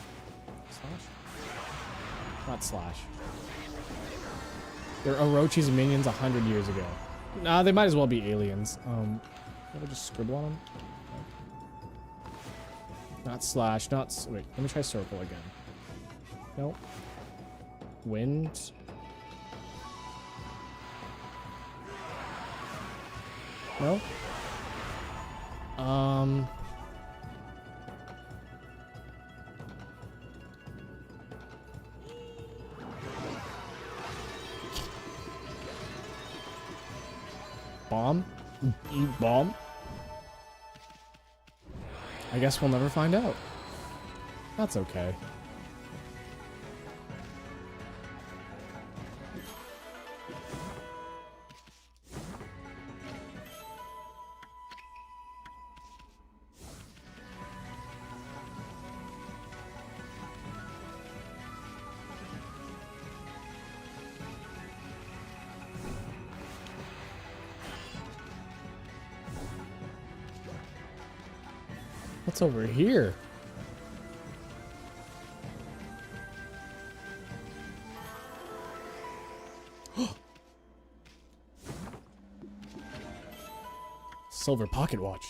Slash? Not slash. They're Orochi's minions 100 years ago. Nah, they might as well be aliens. Let me just scribble on them. Not slash, wait, let me try circle again. Nope. Wind. No? Bomb? Bomb? I guess we'll never find out. That's okay. What's over here? Silver pocket watch.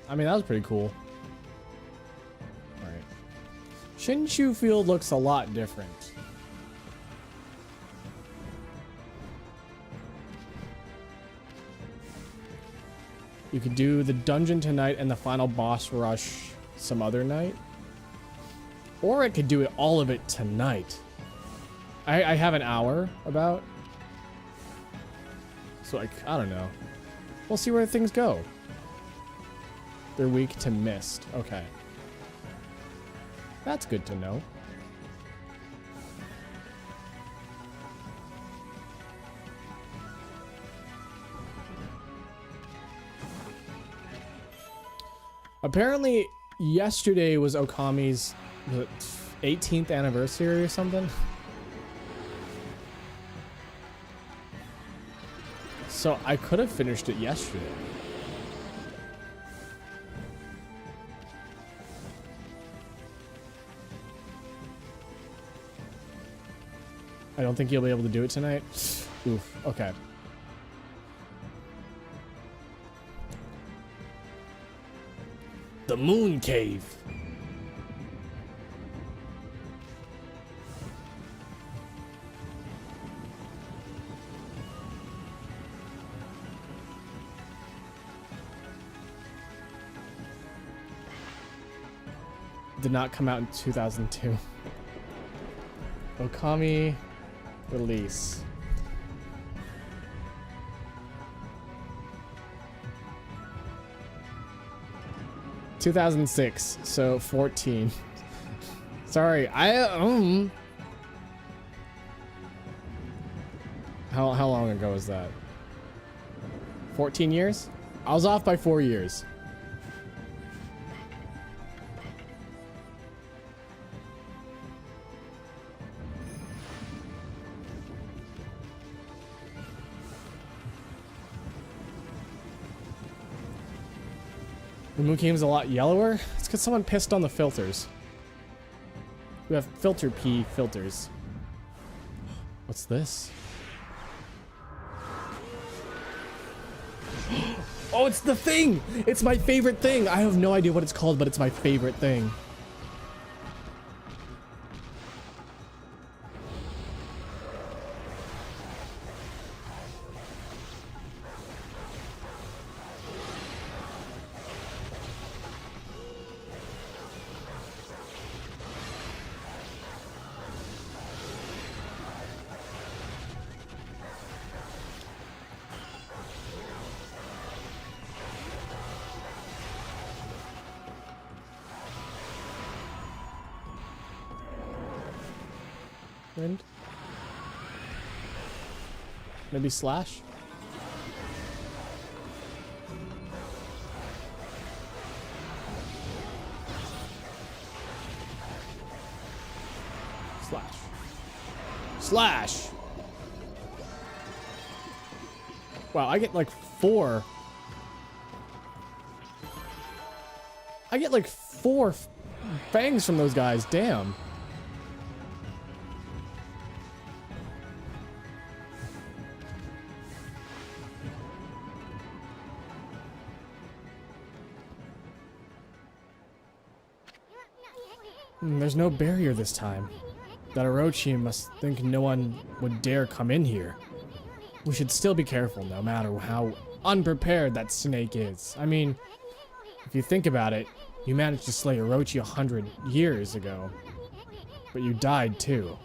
I mean, that was pretty cool. All right. Shinshu Field looks a lot different. You could do the dungeon tonight and the final boss rush some other night. Or it could do it all of it tonight. I have an hour about. So I don't know. We'll see where things go. They're weak to mist. Okay. That's good to know. Apparently, yesterday was Okami's 18th anniversary or something. So I could have finished it yesterday. I don't think you'll be able to do it tonight. Oof, okay. The Moon Cave. Did not come out in 2002. Okami release. ...2006, so 14. Sorry, how long ago was that? 14 years? I was off by 4 years. The Moon Cave's a lot yellower? It's because someone pissed on the filters. We have filter P filters. What's this? Oh, it's the thing! It's my favorite thing! I have no idea what it's called, but it's my favorite thing. Wind? Maybe slash? Slash. Slash! Wow, I get like 4. I get like 4 fangs from those guys, damn. There's no barrier this time. That Orochi must think no one would dare come in here. We should still be careful no matter how unprepared that snake is. I mean, if you think about it, you managed to slay Orochi 100 years ago. But you died too.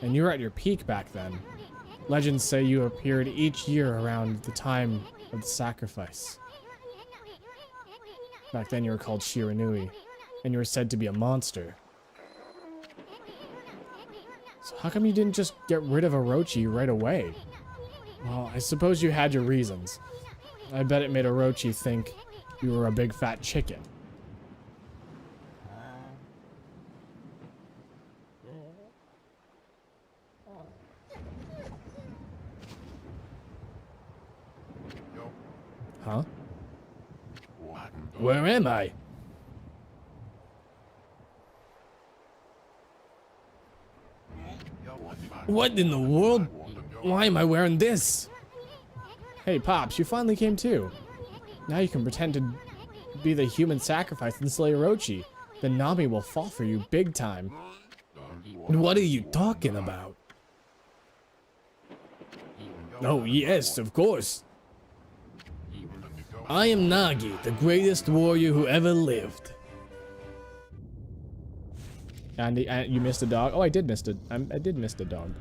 And you were at your peak back then. Legends say you appeared each year around the time of the sacrifice. Back then you were called Shiranui, and you were said to be a monster. So how come you didn't just get rid of Orochi right away? Well, I suppose you had your reasons. I bet it made Orochi think you were a big fat chicken. Huh? Where am I? What in the world? Why am I wearing this? Hey, Pops, you finally came too. Now you can pretend to be the human sacrifice and slay Orochi. Then Nami will fall for you big time. What are you talking about? Oh, yes, of course. I am Nagi, the greatest warrior who ever lived. And you missed a dog? Oh, I did miss a dog.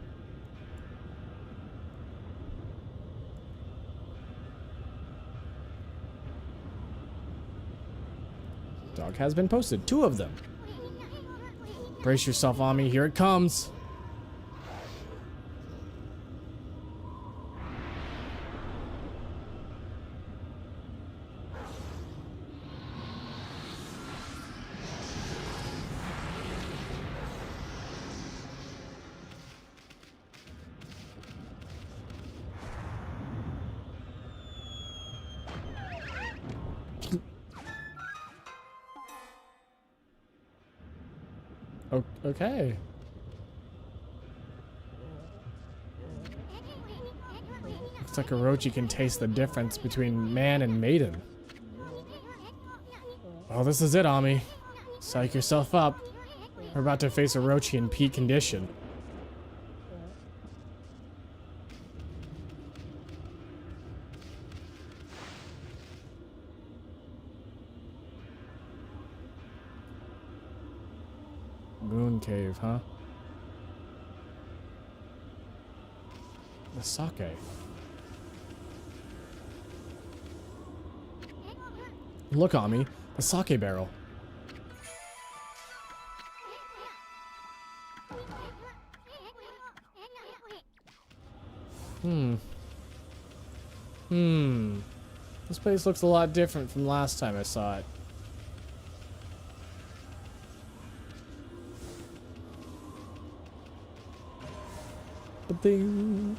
Dog has been posted. 2 of them. Brace yourself, Ami. Here it comes. Okay. Looks like Orochi can taste the difference between man and maiden. Well, this is it, Ami. Psych yourself up. We're about to face Orochi in peak condition. Moon cave, huh? The sake. Look, Ami, the sake barrel. This place looks a lot different from last time I saw it. Ding.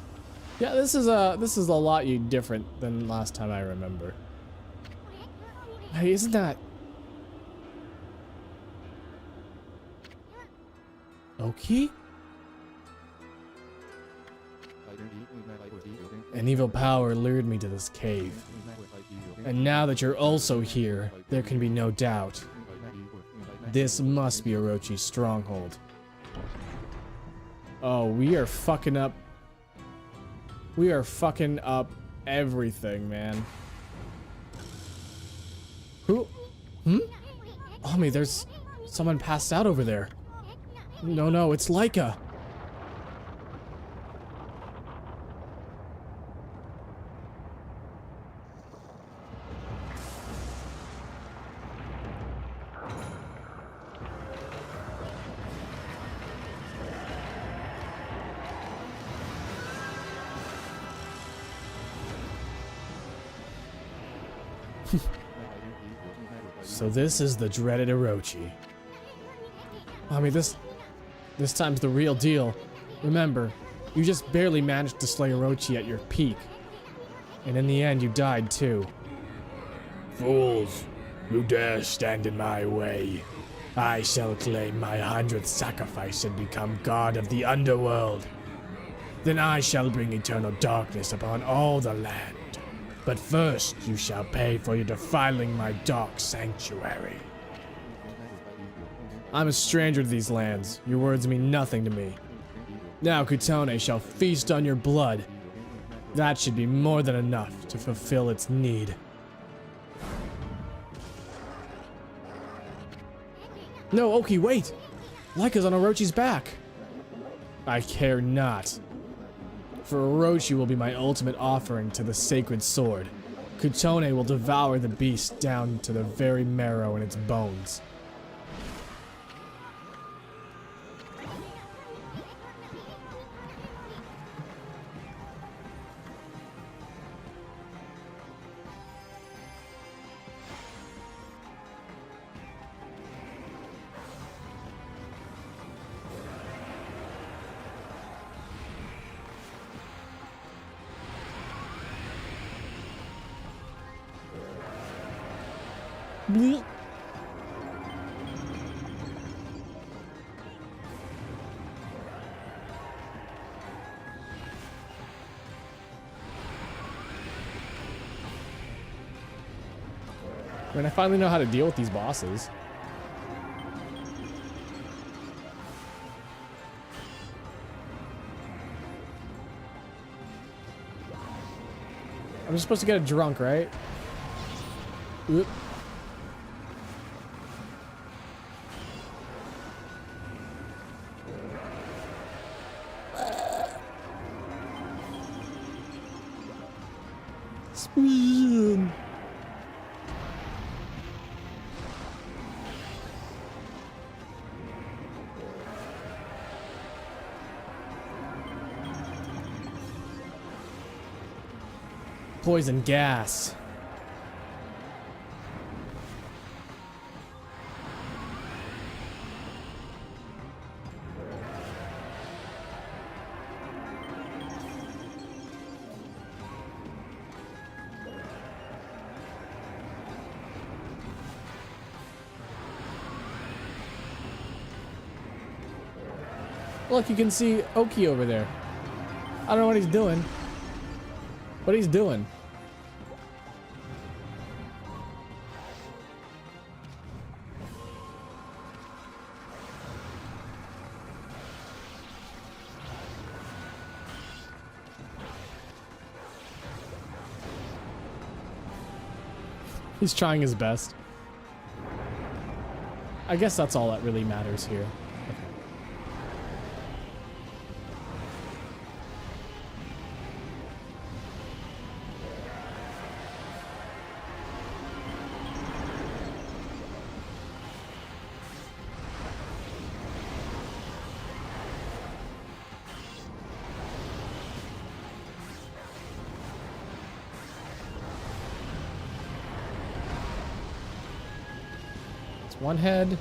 Yeah, this is a lot different than last time I remember. Hey, isn't that Oki? An evil power lured me to this cave. And now that you're also here, there can be no doubt. This must be Orochi's stronghold. Oh, we are fucking up. We are fucking up everything, man. Who? Ami, there's someone passed out over there. No, it's Laika. So this is the dreaded Orochi. I mean, this time's the real deal. Remember, you just barely managed to slay Orochi at your peak. And in the end, you died too. Fools, who dare stand in my way? I shall claim my 100th sacrifice and become god of the underworld. Then I shall bring eternal darkness upon all the land. But first, you shall pay for your defiling my dark sanctuary. I'm a stranger to these lands. Your words mean nothing to me. Now Kutone shall feast on your blood. That should be more than enough to fulfill its need. No, Oki, wait! Laika's on Orochi's back. I care not. For Orochi will be my ultimate offering to the sacred sword. Kutone will devour the beast down to the very marrow in its bones. Bleep. I mean, I finally know how to deal with these bosses. I'm just supposed to get it drunk, right? Oop. Spin. Poison gas. Look, you can see Oki over there. I don't know what he's doing. What he's doing. He's trying his best. I guess that's all that really matters here. One head.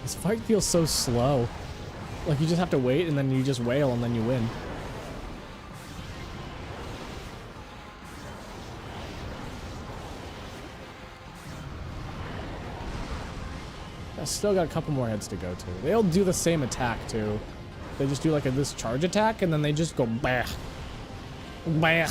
This fight feels so slow. Like you just have to wait and then you just wail and then you win. I still got a couple more heads to go to. They'll do the same attack too. They just do like this charge attack and then they just go bah. Bah.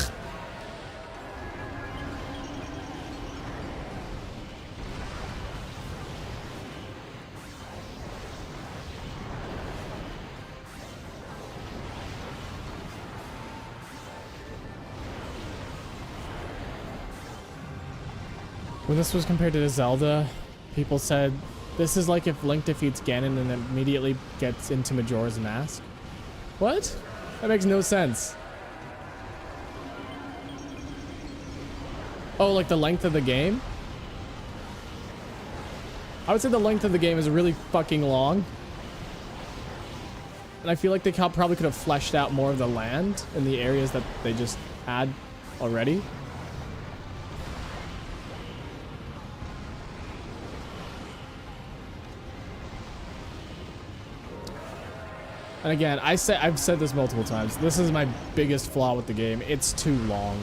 When this was compared to Zelda, people said this is like if Link defeats Ganon and immediately gets into Majora's Mask. What? That makes no sense. Oh, like the length of the game? I would say the length of the game is really fucking long. And I feel like they probably could have fleshed out more of the land in the areas that they just had already. And again, I've said this multiple times. This is my biggest flaw with the game. It's too long.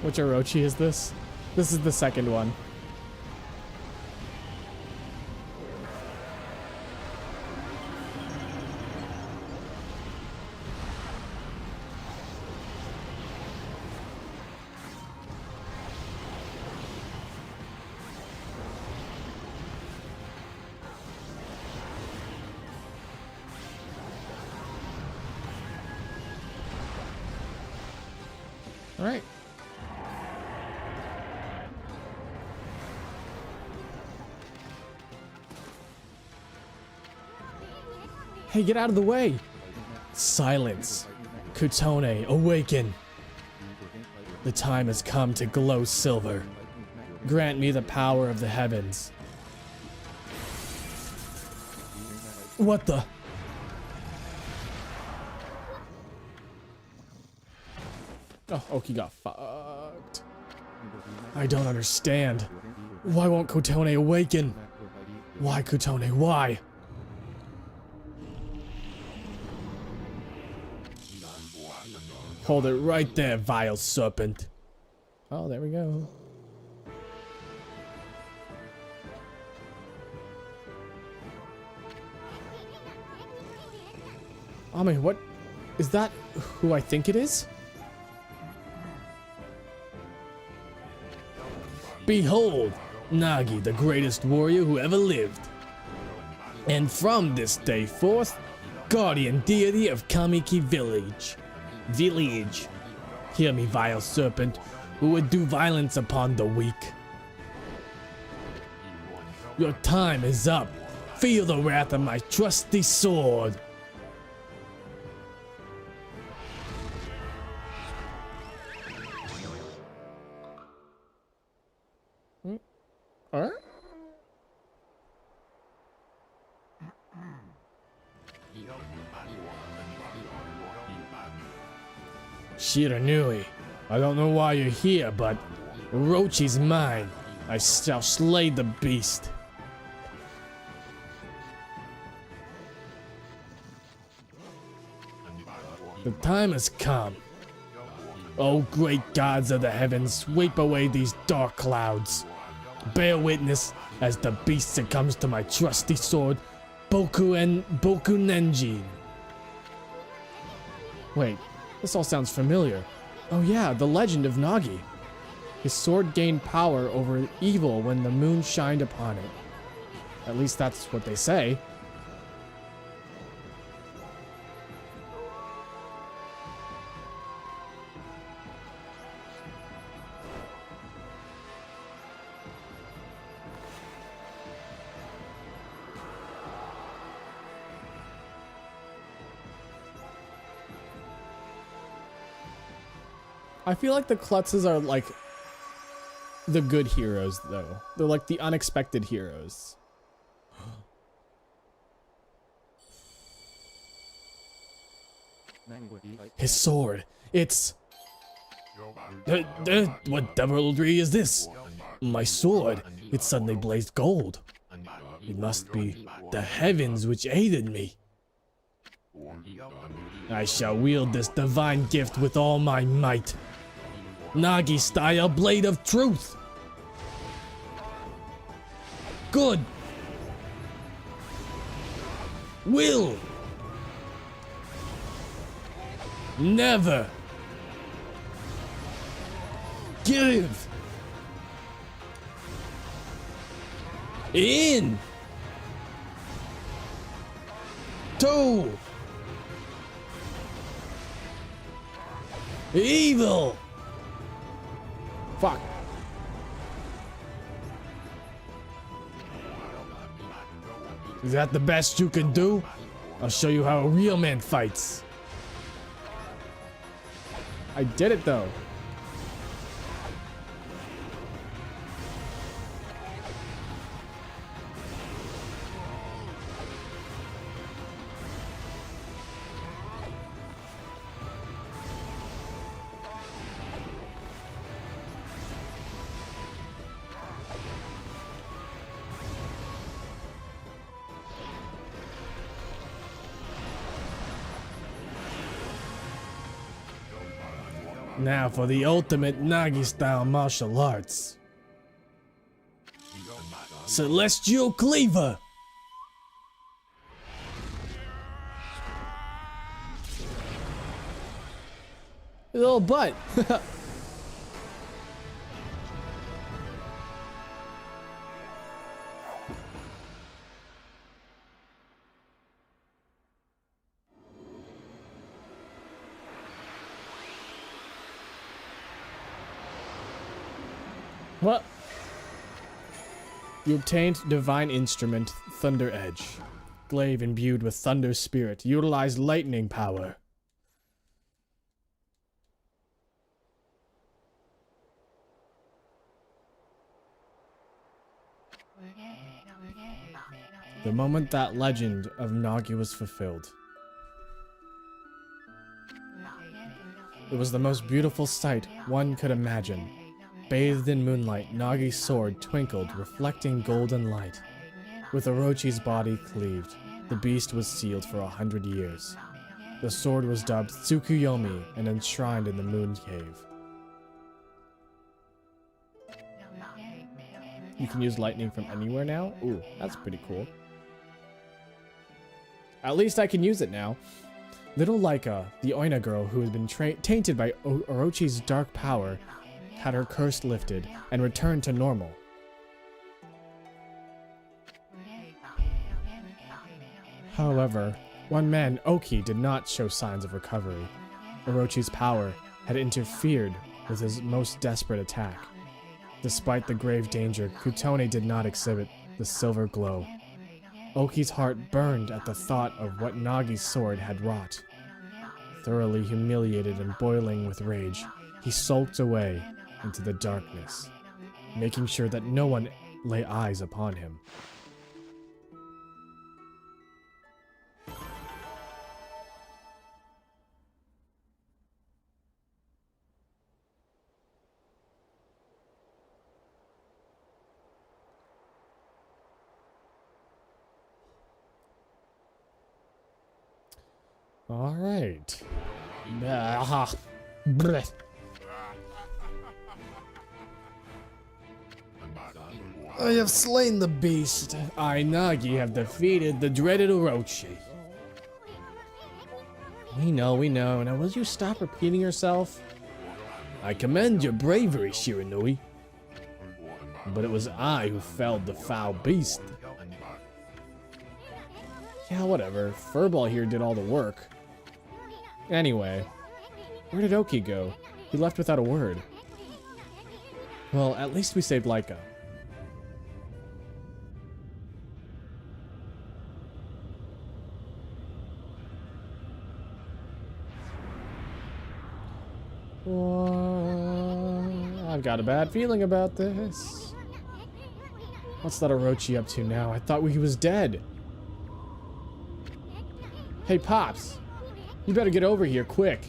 Which Orochi is this? This is the second one. All right. Hey, get out of the way! Silence. Kutone, awaken. The time has come to glow silver. Grant me the power of the heavens. What the? Oh, Oki got fucked. I don't understand. Why won't Kutone awaken? Why, Kutone, why? Hold it right there, vile serpent. Oh, there we go. I mean, what? Is that who I think it is? Behold, Nagi, the greatest warrior who ever lived. And from this day forth, guardian deity of Kamiki Village. Hear me, vile serpent, who would do violence upon the weak. Your time is up. Feel the wrath of my trusty sword. Alright. Shiranui, I don't know why you're here, but Orochi's mine. I shall slay the beast. The time has come. Oh, great gods of the heavens, sweep away these dark clouds. Bear witness as the beast succumbs to my trusty sword, Boku Nenjin. Wait, this all sounds familiar. Oh yeah, the legend of Nagi. His sword gained power over evil when the moon shined upon it. At least that's what they say. I feel like the Klutzes are like the good heroes, though. They're like the unexpected heroes. His sword. It's... what devilry is this? My sword. It suddenly blazed gold. It must be the heavens which aided me. I shall wield this divine gift with all my might. Nagi-style blade of truth. Good. Will. Never. Give. In. To. Evil. Fuck. Is that the best you can do? I'll show you how a real man fights. I did it though. Now for the ultimate Nagi-style martial arts. Celestial Cleaver! Little butt! What? You obtained Divine Instrument, Thunder Edge. Glaive imbued with Thunder Spirit. Utilize lightning power. The moment that legend of Nagi was fulfilled. It was the most beautiful sight one could imagine. Bathed in moonlight, Nagi's sword twinkled, reflecting golden light. With Orochi's body cleaved, the beast was sealed for 100 years. The sword was dubbed Tsukuyomi and enshrined in the Moon Cave. You can use lightning from anywhere now? Ooh, that's pretty cool. At least I can use it now. Little Laika, the Oina girl who had been tainted by Orochi's dark power, had her curse lifted and returned to normal. However, one man, Oki, did not show signs of recovery. Orochi's power had interfered with his most desperate attack. Despite the grave danger, Kutone did not exhibit the silver glow. Oki's heart burned at the thought of what Nagi's sword had wrought. Thoroughly humiliated and boiling with rage, he sulked away into the darkness, making sure that no one lay eyes upon him. All right. I have slain the beast. I, Nagi, have defeated the dreaded Orochi. We know. Now will you stop repeating yourself? I commend your bravery, Shiranui. But it was I who felled the foul beast. Yeah, whatever. Furball here did all the work. Anyway, where did Oki go? He left without a word. Well, at least we saved Laika. I've got a bad feeling about this. What's that Orochi up to now? I thought he was dead. Hey, Pops. You better get over here, quick.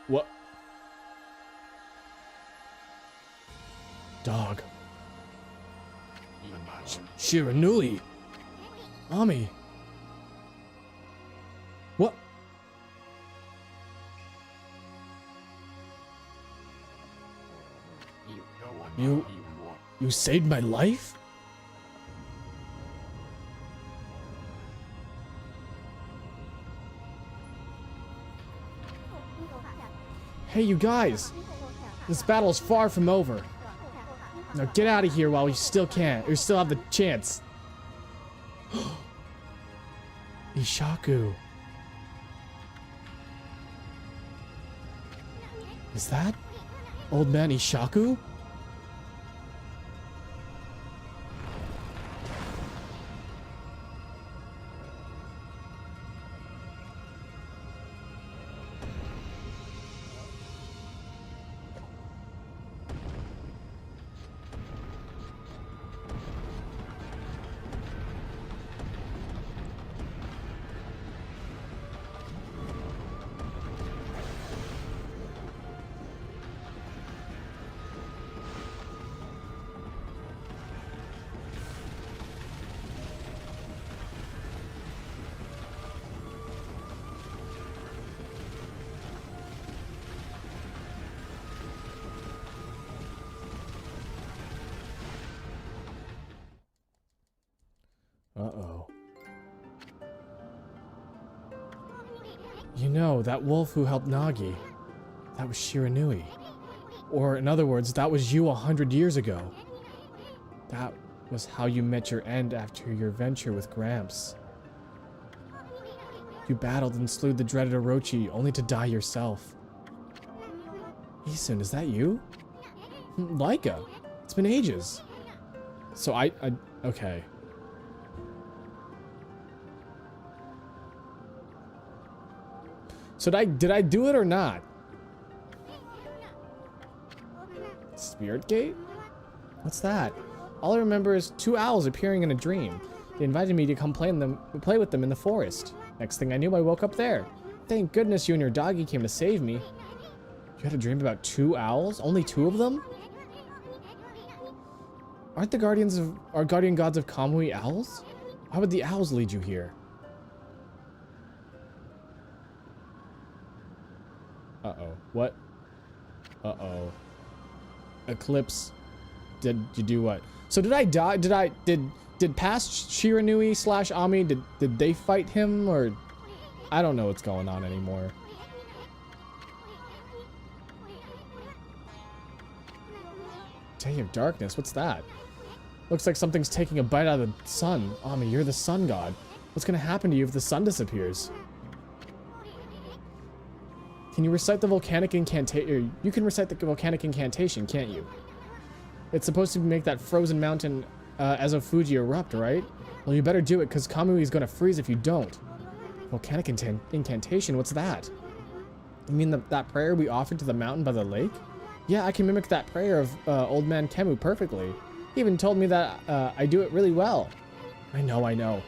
What? Dog. Shiranui. Ami. What? You saved my life? Hey, you guys! This battle is far from over. Now get out of here while you still can. You still have the chance. Ishaku. Is that old man Ishaku? Uh-oh. You know, that wolf who helped Nagi, that was Shiranui. Or, in other words, that was you 100 years ago. That was how you met your end after your venture with Gramps. You battled and slew the dreaded Orochi, only to die yourself. Isun, is that you? Laika, it's been ages. So okay. So did I do it or not? Spirit Gate? What's that? All I remember is 2 owls appearing in a dream. They invited me to come play with them in the forest. Next thing I knew, I woke up there. Thank goodness you and your doggy came to save me. You had a dream about 2 owls? Only 2 of them? Aren't the guardian gods of Kamui owls? Why would the owls lead you here? Uh-oh. What? Uh-oh. Eclipse. Did you do what? So did I die? Did past Shiranui / Ami, did they fight him, or I don't know what's going on anymore. Day of Darkness, what's that? Looks like something's taking a bite out of the sun. Ami, you're the sun god. What's gonna happen to you if the sun disappears? Can you recite the volcanic incantation? You can recite the volcanic incantation, can't you? It's supposed to make that frozen mountain Ezo Fuji erupt, right? Well, you better do it, because Kamui is gonna freeze if you don't. Volcanic incantation, what's that? You mean that prayer we offered to the mountain by the lake? Yeah, I can mimic that prayer of old man Kemu perfectly. He even told me that I do it really well. I know.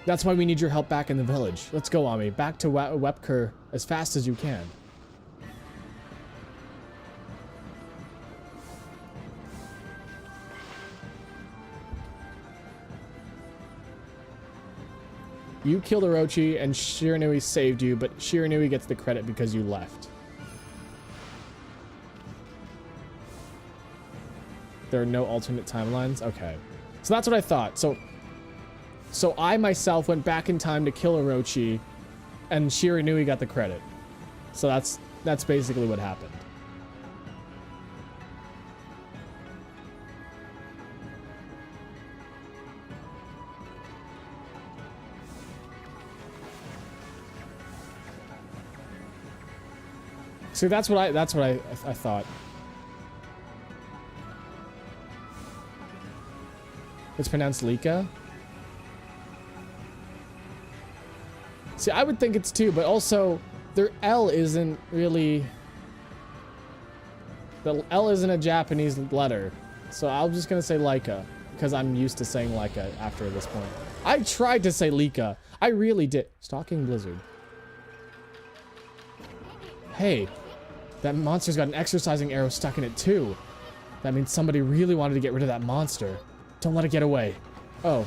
That's why we need your help back in the village. Let's go, Ami. Back to Wepker as fast as you can. You killed Orochi and Shiranui saved you, but Shiranui gets the credit because you left. There are no alternate timelines? Okay. So that's what I thought. So I myself went back in time to kill Orochi, and Shiranui got the credit. So that's basically what happened. So that's what I thought. It's pronounced Lika. See, I would think it's 2, but also their L isn't really. The L isn't a Japanese letter, so I'm just gonna say Laika because I'm used to saying Laika after this point. I tried to say Lika. I really did. Stalking Blizzard. Hey. That monster's got an exercising arrow stuck in it too. That means somebody really wanted to get rid of that monster. Don't let it get away. Oh.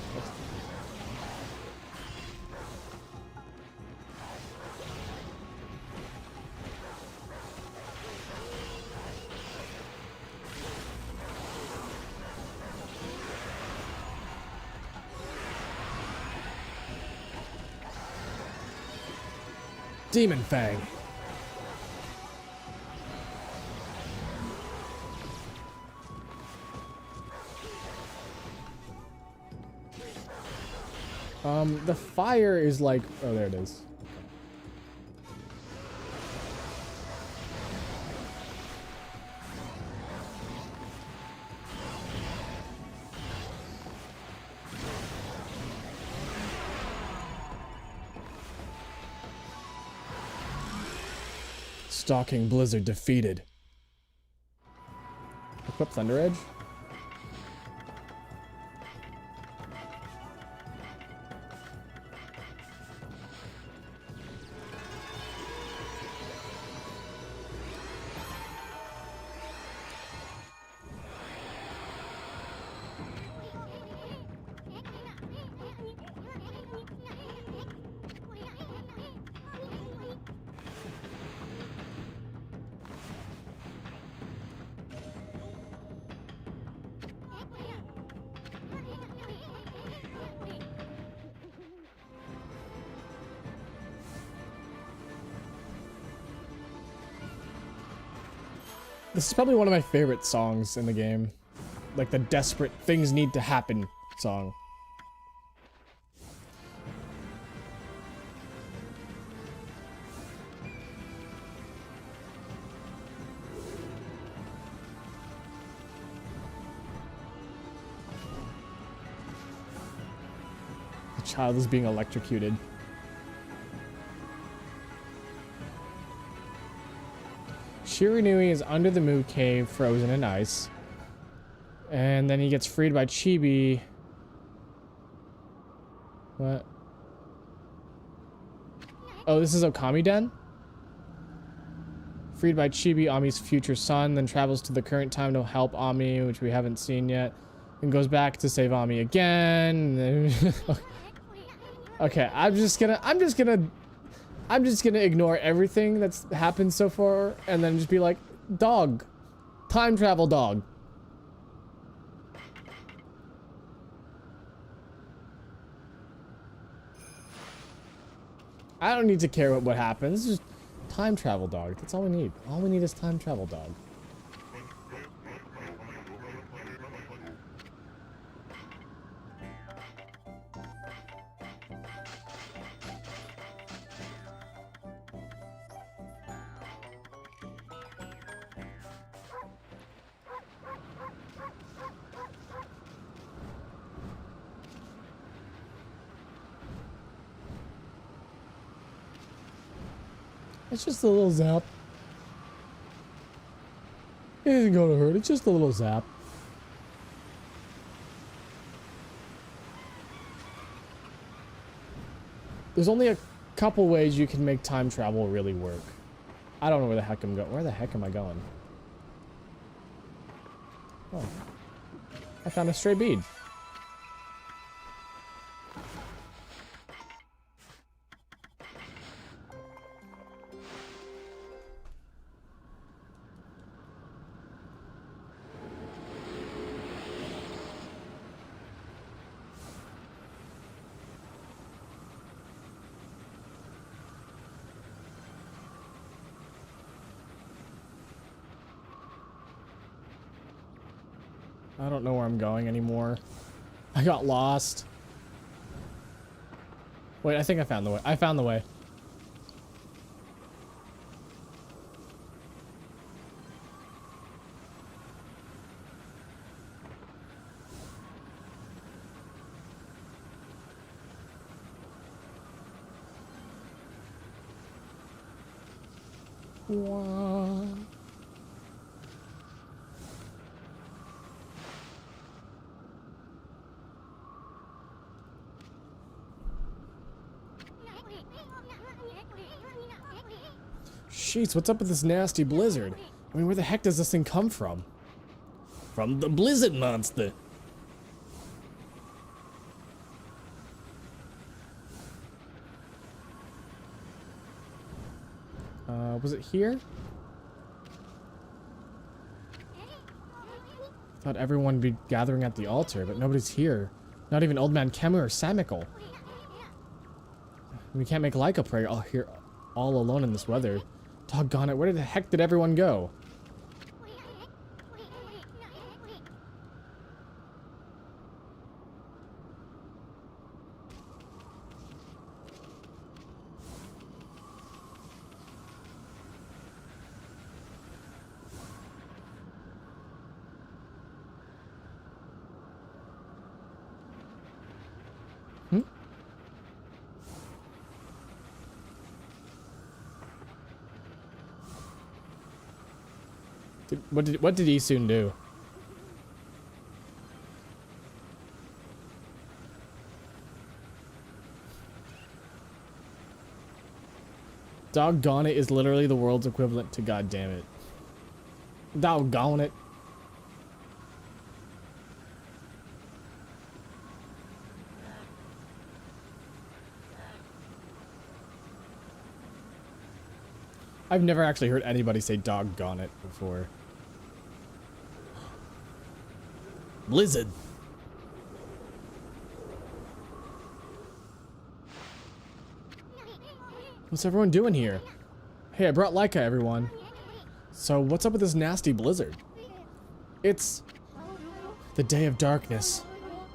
Demon Fang. The fire is like, oh, there it is. Stalking Blizzard defeated. Equip Thunder Edge. This is probably one of my favorite songs in the game. Like the desperate things need to happen song. The child is being electrocuted. Shiranui is under the Moo Cave, frozen in ice. And then he gets freed by Chibi. What? Oh, this is Okami Den? Freed by Chibi, Ami's future son, then travels to the current time to help Ami, which we haven't seen yet. And goes back to save Ami again. Okay, I'm just gonna ignore everything that's happened so far and then just be like, dog. Time travel dog. I don't need to care what happens. It's just time travel dog. That's all we need. All we need is time travel dog. It's just a little zap. It isn't gonna hurt, it's just a little zap. There's only a couple ways you can make time travel really work. I don't know where the heck I'm going. Where the heck am I going? Oh. I found a stray bead. I don't know where I'm going anymore. I got lost. Wait, I think I found the way. I found the way. Wah. Jeez, what's up with this nasty blizzard? I mean, where the heck does this thing come from? From the blizzard monster. Was it here? Thought everyone would be gathering at the altar, but nobody's here. Not even Old Man Kemu or Samical. We can't make Laika pray all here all alone in this weather. Doggone it, where the heck did everyone go? What did he soon do? Doggone it is literally the world's equivalent to God damn it. Doggone it. I've never actually heard anybody say doggone it before. Blizzard. What's everyone doing here? Hey, I brought Laika, everyone. So, what's up with this nasty blizzard? It's the Day of Darkness.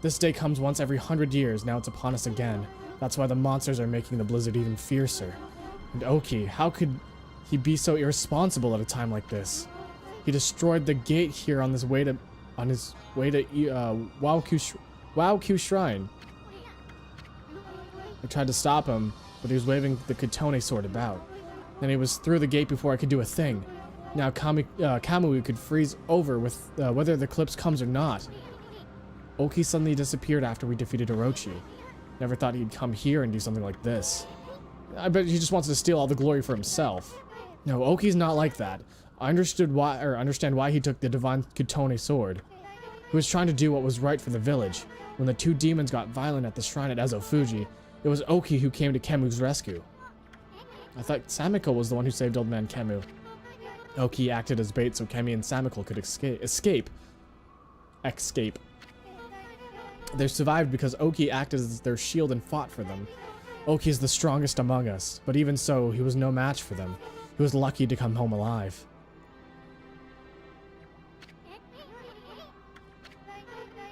This day comes once every 100 years, now it's upon us again. That's why the monsters are making the blizzard even fiercer. And Oki, how could he be so irresponsible at a time like this? He destroyed the gate here on his way to Waokyu Shrine. I tried to stop him, but he was waving the Katone sword about. Then he was through the gate before I could do a thing. Now Kamui could freeze over with whether the eclipse comes or not. Oki suddenly disappeared after we defeated Orochi. Never thought he'd come here and do something like this. I bet he just wants to steal all the glory for himself. No, Oki's not like that. I understand why he took the divine Katone sword. He was trying to do what was right for the village. When the two demons got violent at the shrine at Ezofuji, it was Oki who came to Kemu's rescue. I thought Samiko was the one who saved Old Man Kemu. Oki acted as bait so Kemi and Samiko could escape. They survived because Oki acted as their shield and fought for them. Oki is the strongest among us, but even so, he was no match for them. He was lucky to come home alive.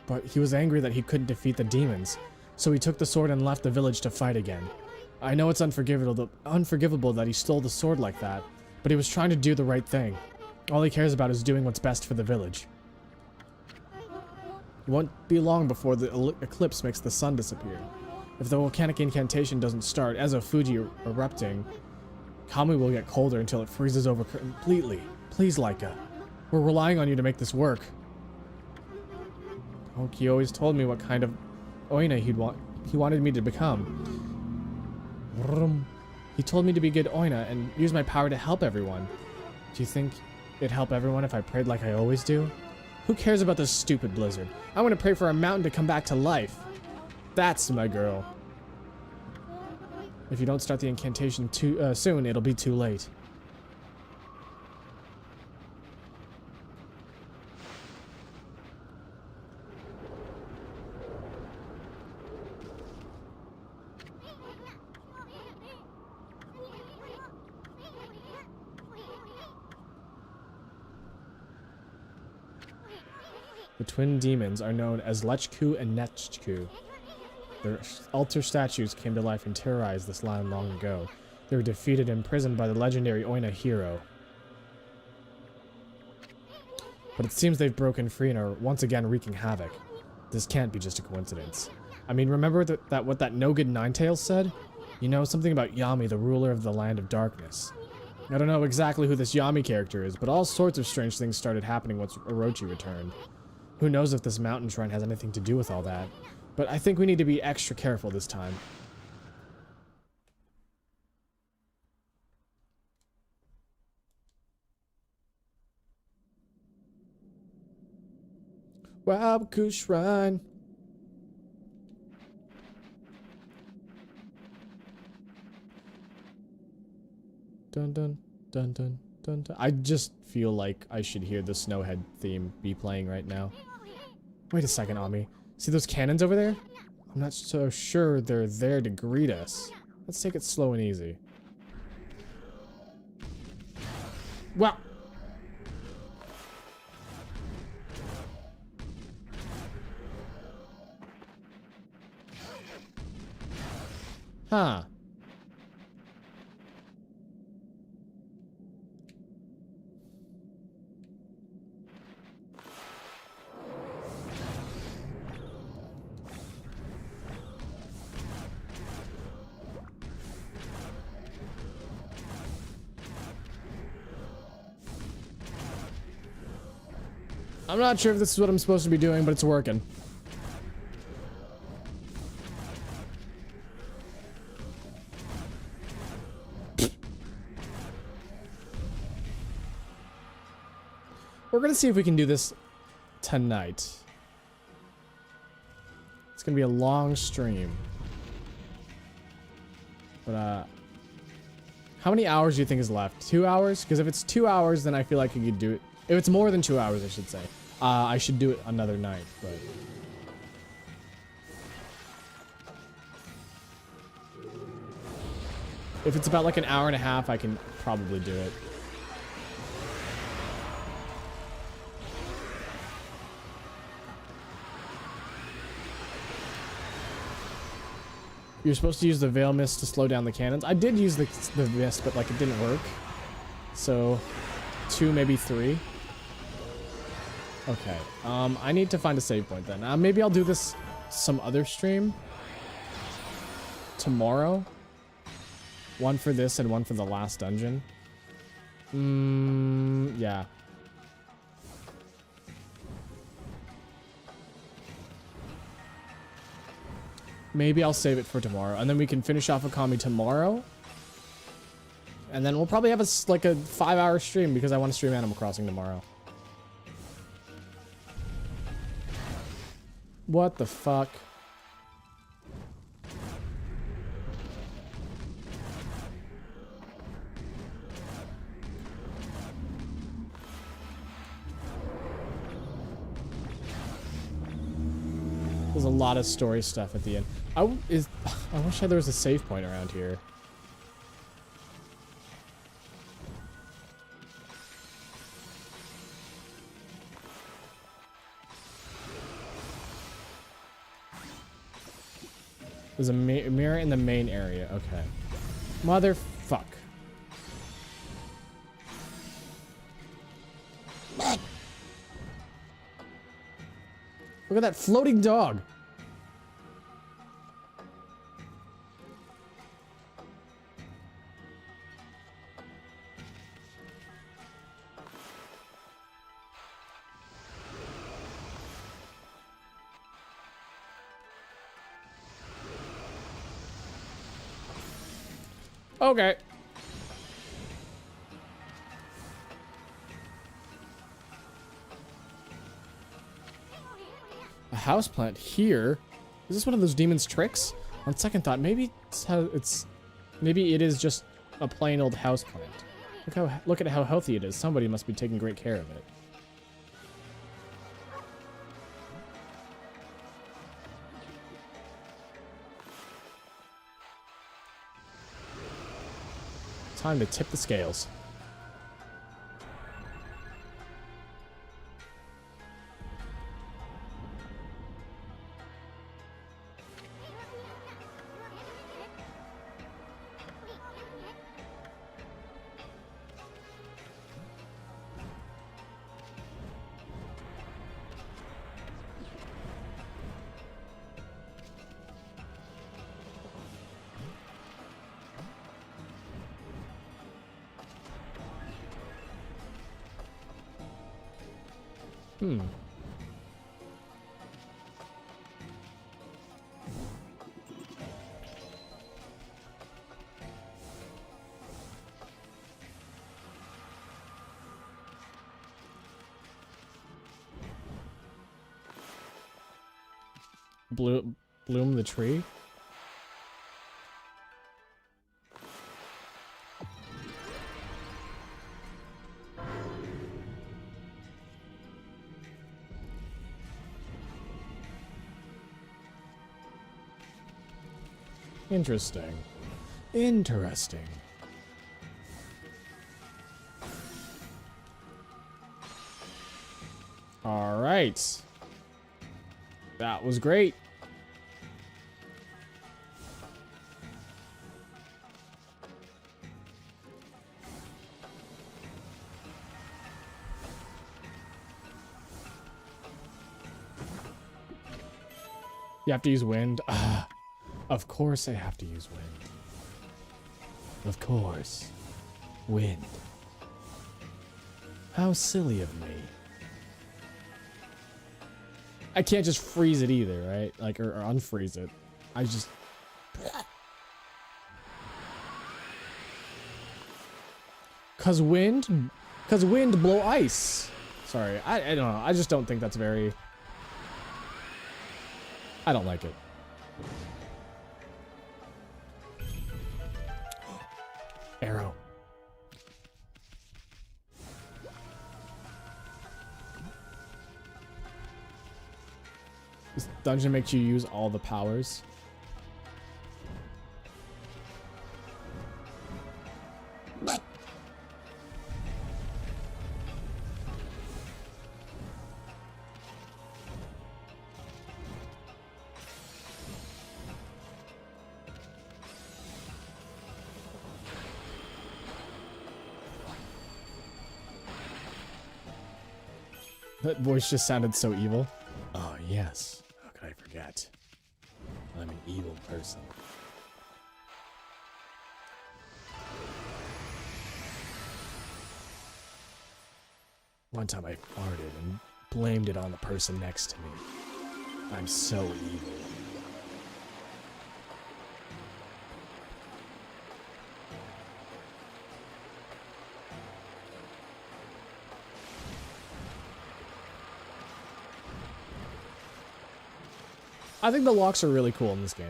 But he was angry that he couldn't defeat the demons, so he took the sword and left the village to fight again. I know it's unforgivable that he stole the sword like that, but he was trying to do the right thing. All he cares about is doing what's best for the village. It won't be long before the eclipse makes the sun disappear. If the volcanic incantation doesn't start, Ezofuji erupting, Kami will get colder until it freezes over completely. Please, Laika. We're relying on you to make this work. Oki always told me what kind of Oina he wanted me to become. He told me to be good Oina and use my power to help everyone. Do you think it'd help everyone if I prayed like I always do? Who cares about this stupid blizzard? I want to pray for a mountain to come back to life. That's my girl. If you don't start the incantation too soon, it'll be too late. The twin demons are known as Lechku and Nechku. Their altar statues came to life and terrorized this land long ago. They were defeated and imprisoned by the legendary Oina hero. But it seems they've broken free and are once again wreaking havoc. This can't be just a coincidence. I mean, remember what that no-good Ninetails said? You know, something about Yami, the ruler of the land of darkness. I don't know exactly who this Yami character is, but all sorts of strange things started happening once Orochi returned. Who knows if this mountain shrine has anything to do with all that. But I think we need to be extra careful this time. Wabaku Shrine. Dun dun dun dun dun dun. I just feel like I should hear the Snowhead theme be playing right now. Wait a second, Ami. See those cannons over there? I'm not so sure they're there to greet us. Let's take it slow and easy. Wow. Huh. I'm not sure if this is what I'm supposed to be doing, but it's working. We're gonna see if we can do this tonight. It's gonna be a long stream. But, how many hours do you think is left? 2 hours? Because if it's 2 hours, then I feel like I could do it. If it's more than 2 hours, I should say. I should do it another night, but... If it's about like an hour and a half, I can probably do it. You're supposed to use the Veil Mist to slow down the cannons. I did use the mist, but like it didn't work. So, 2, maybe 3. Okay, I need to find a save point then. Maybe I'll do this some other stream tomorrow. One for this and one for the last dungeon. Yeah. Maybe I'll save it for tomorrow, and then we can finish off Okami tomorrow. And then we'll probably have like a 5-hour stream because I want to stream Animal Crossing tomorrow. What the fuck? There's a lot of story stuff at the end. I wish there was a save point around here. There's a mirror in the main area. Okay. Motherfuck. Look at that floating dog. Okay. A houseplant here? Is this one of those demon's tricks? On second thought, maybe maybe it is just a plain old houseplant. Look at how healthy it is. Somebody must be taking great care of it. Time to tip the scales. bloom the tree? Interesting. Interesting. All right. That was great. You have to use wind. Of course I have to use wind. Of course. Wind. How silly of me. I can't just freeze it either, right? Like, or unfreeze it. I just... Cause wind blow ice. Sorry, I don't know. I just don't think that's very... I don't like it. Arrow. This dungeon makes you use all the powers. That voice just sounded so evil. Oh, yes. How could I forget? I'm an evil person. One time I farted and blamed it on the person next to me. I'm so evil. I think the locks are really cool in this game.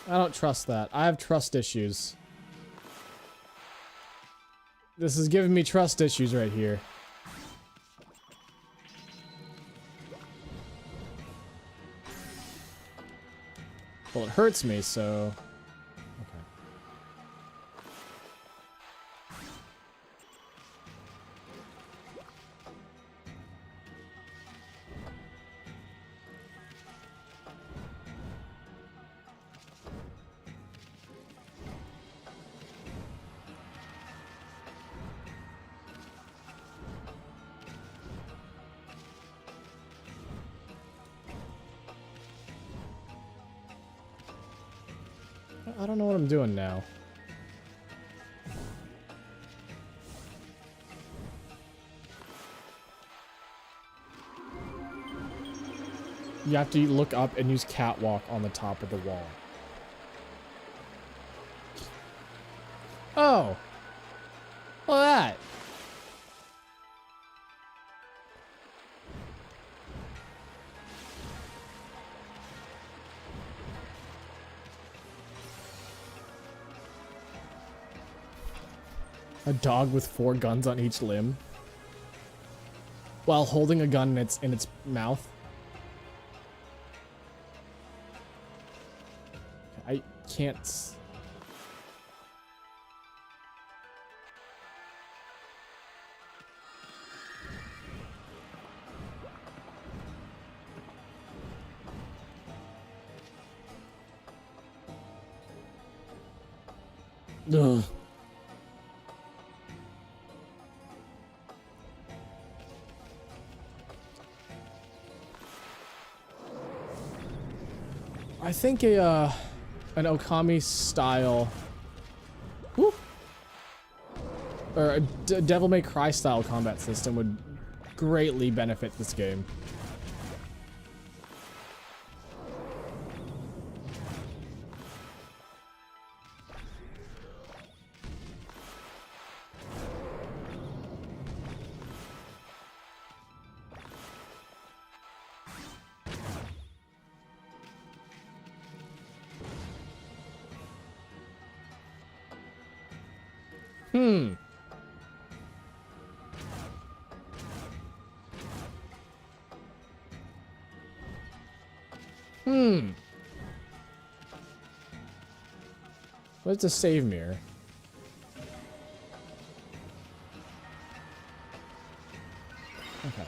I don't trust that. I have trust issues. This is giving me trust issues right here. Well, it hurts me, so... Okay. I don't know what I'm doing now. You have to look up and use catwalk on the top of the wall. Oh! Look at that! A dog with 4 guns on each limb, while holding a gun in its mouth. I can't. Ugh. I think an Okami style, whoop, or a Devil May Cry style combat system would greatly benefit this game. Hmm. Hmm. What's a save mirror? Okay.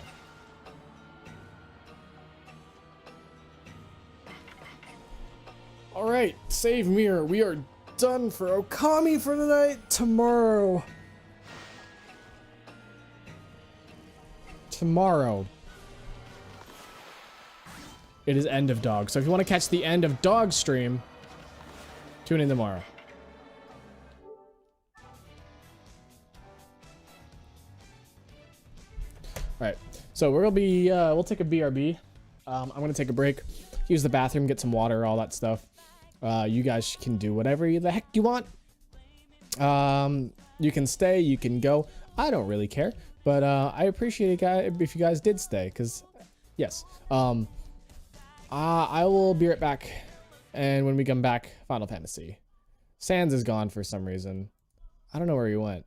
Alright, save mirror. We are done for Okami for the night. Tomorrow. It is end of Dog. So if you want to catch the end of Dog stream, tune in tomorrow. Alright, so we're gonna be, we'll take a BRB. I'm gonna take a break, use the bathroom, get some water, all that stuff. You guys can do whatever the heck you want. You can stay, you can go. I don't really care, but I appreciate it, guys, if you guys did stay, because, yes. I will be right back, and when we come back, Final Fantasy. Sans is gone for some reason. I don't know where he went.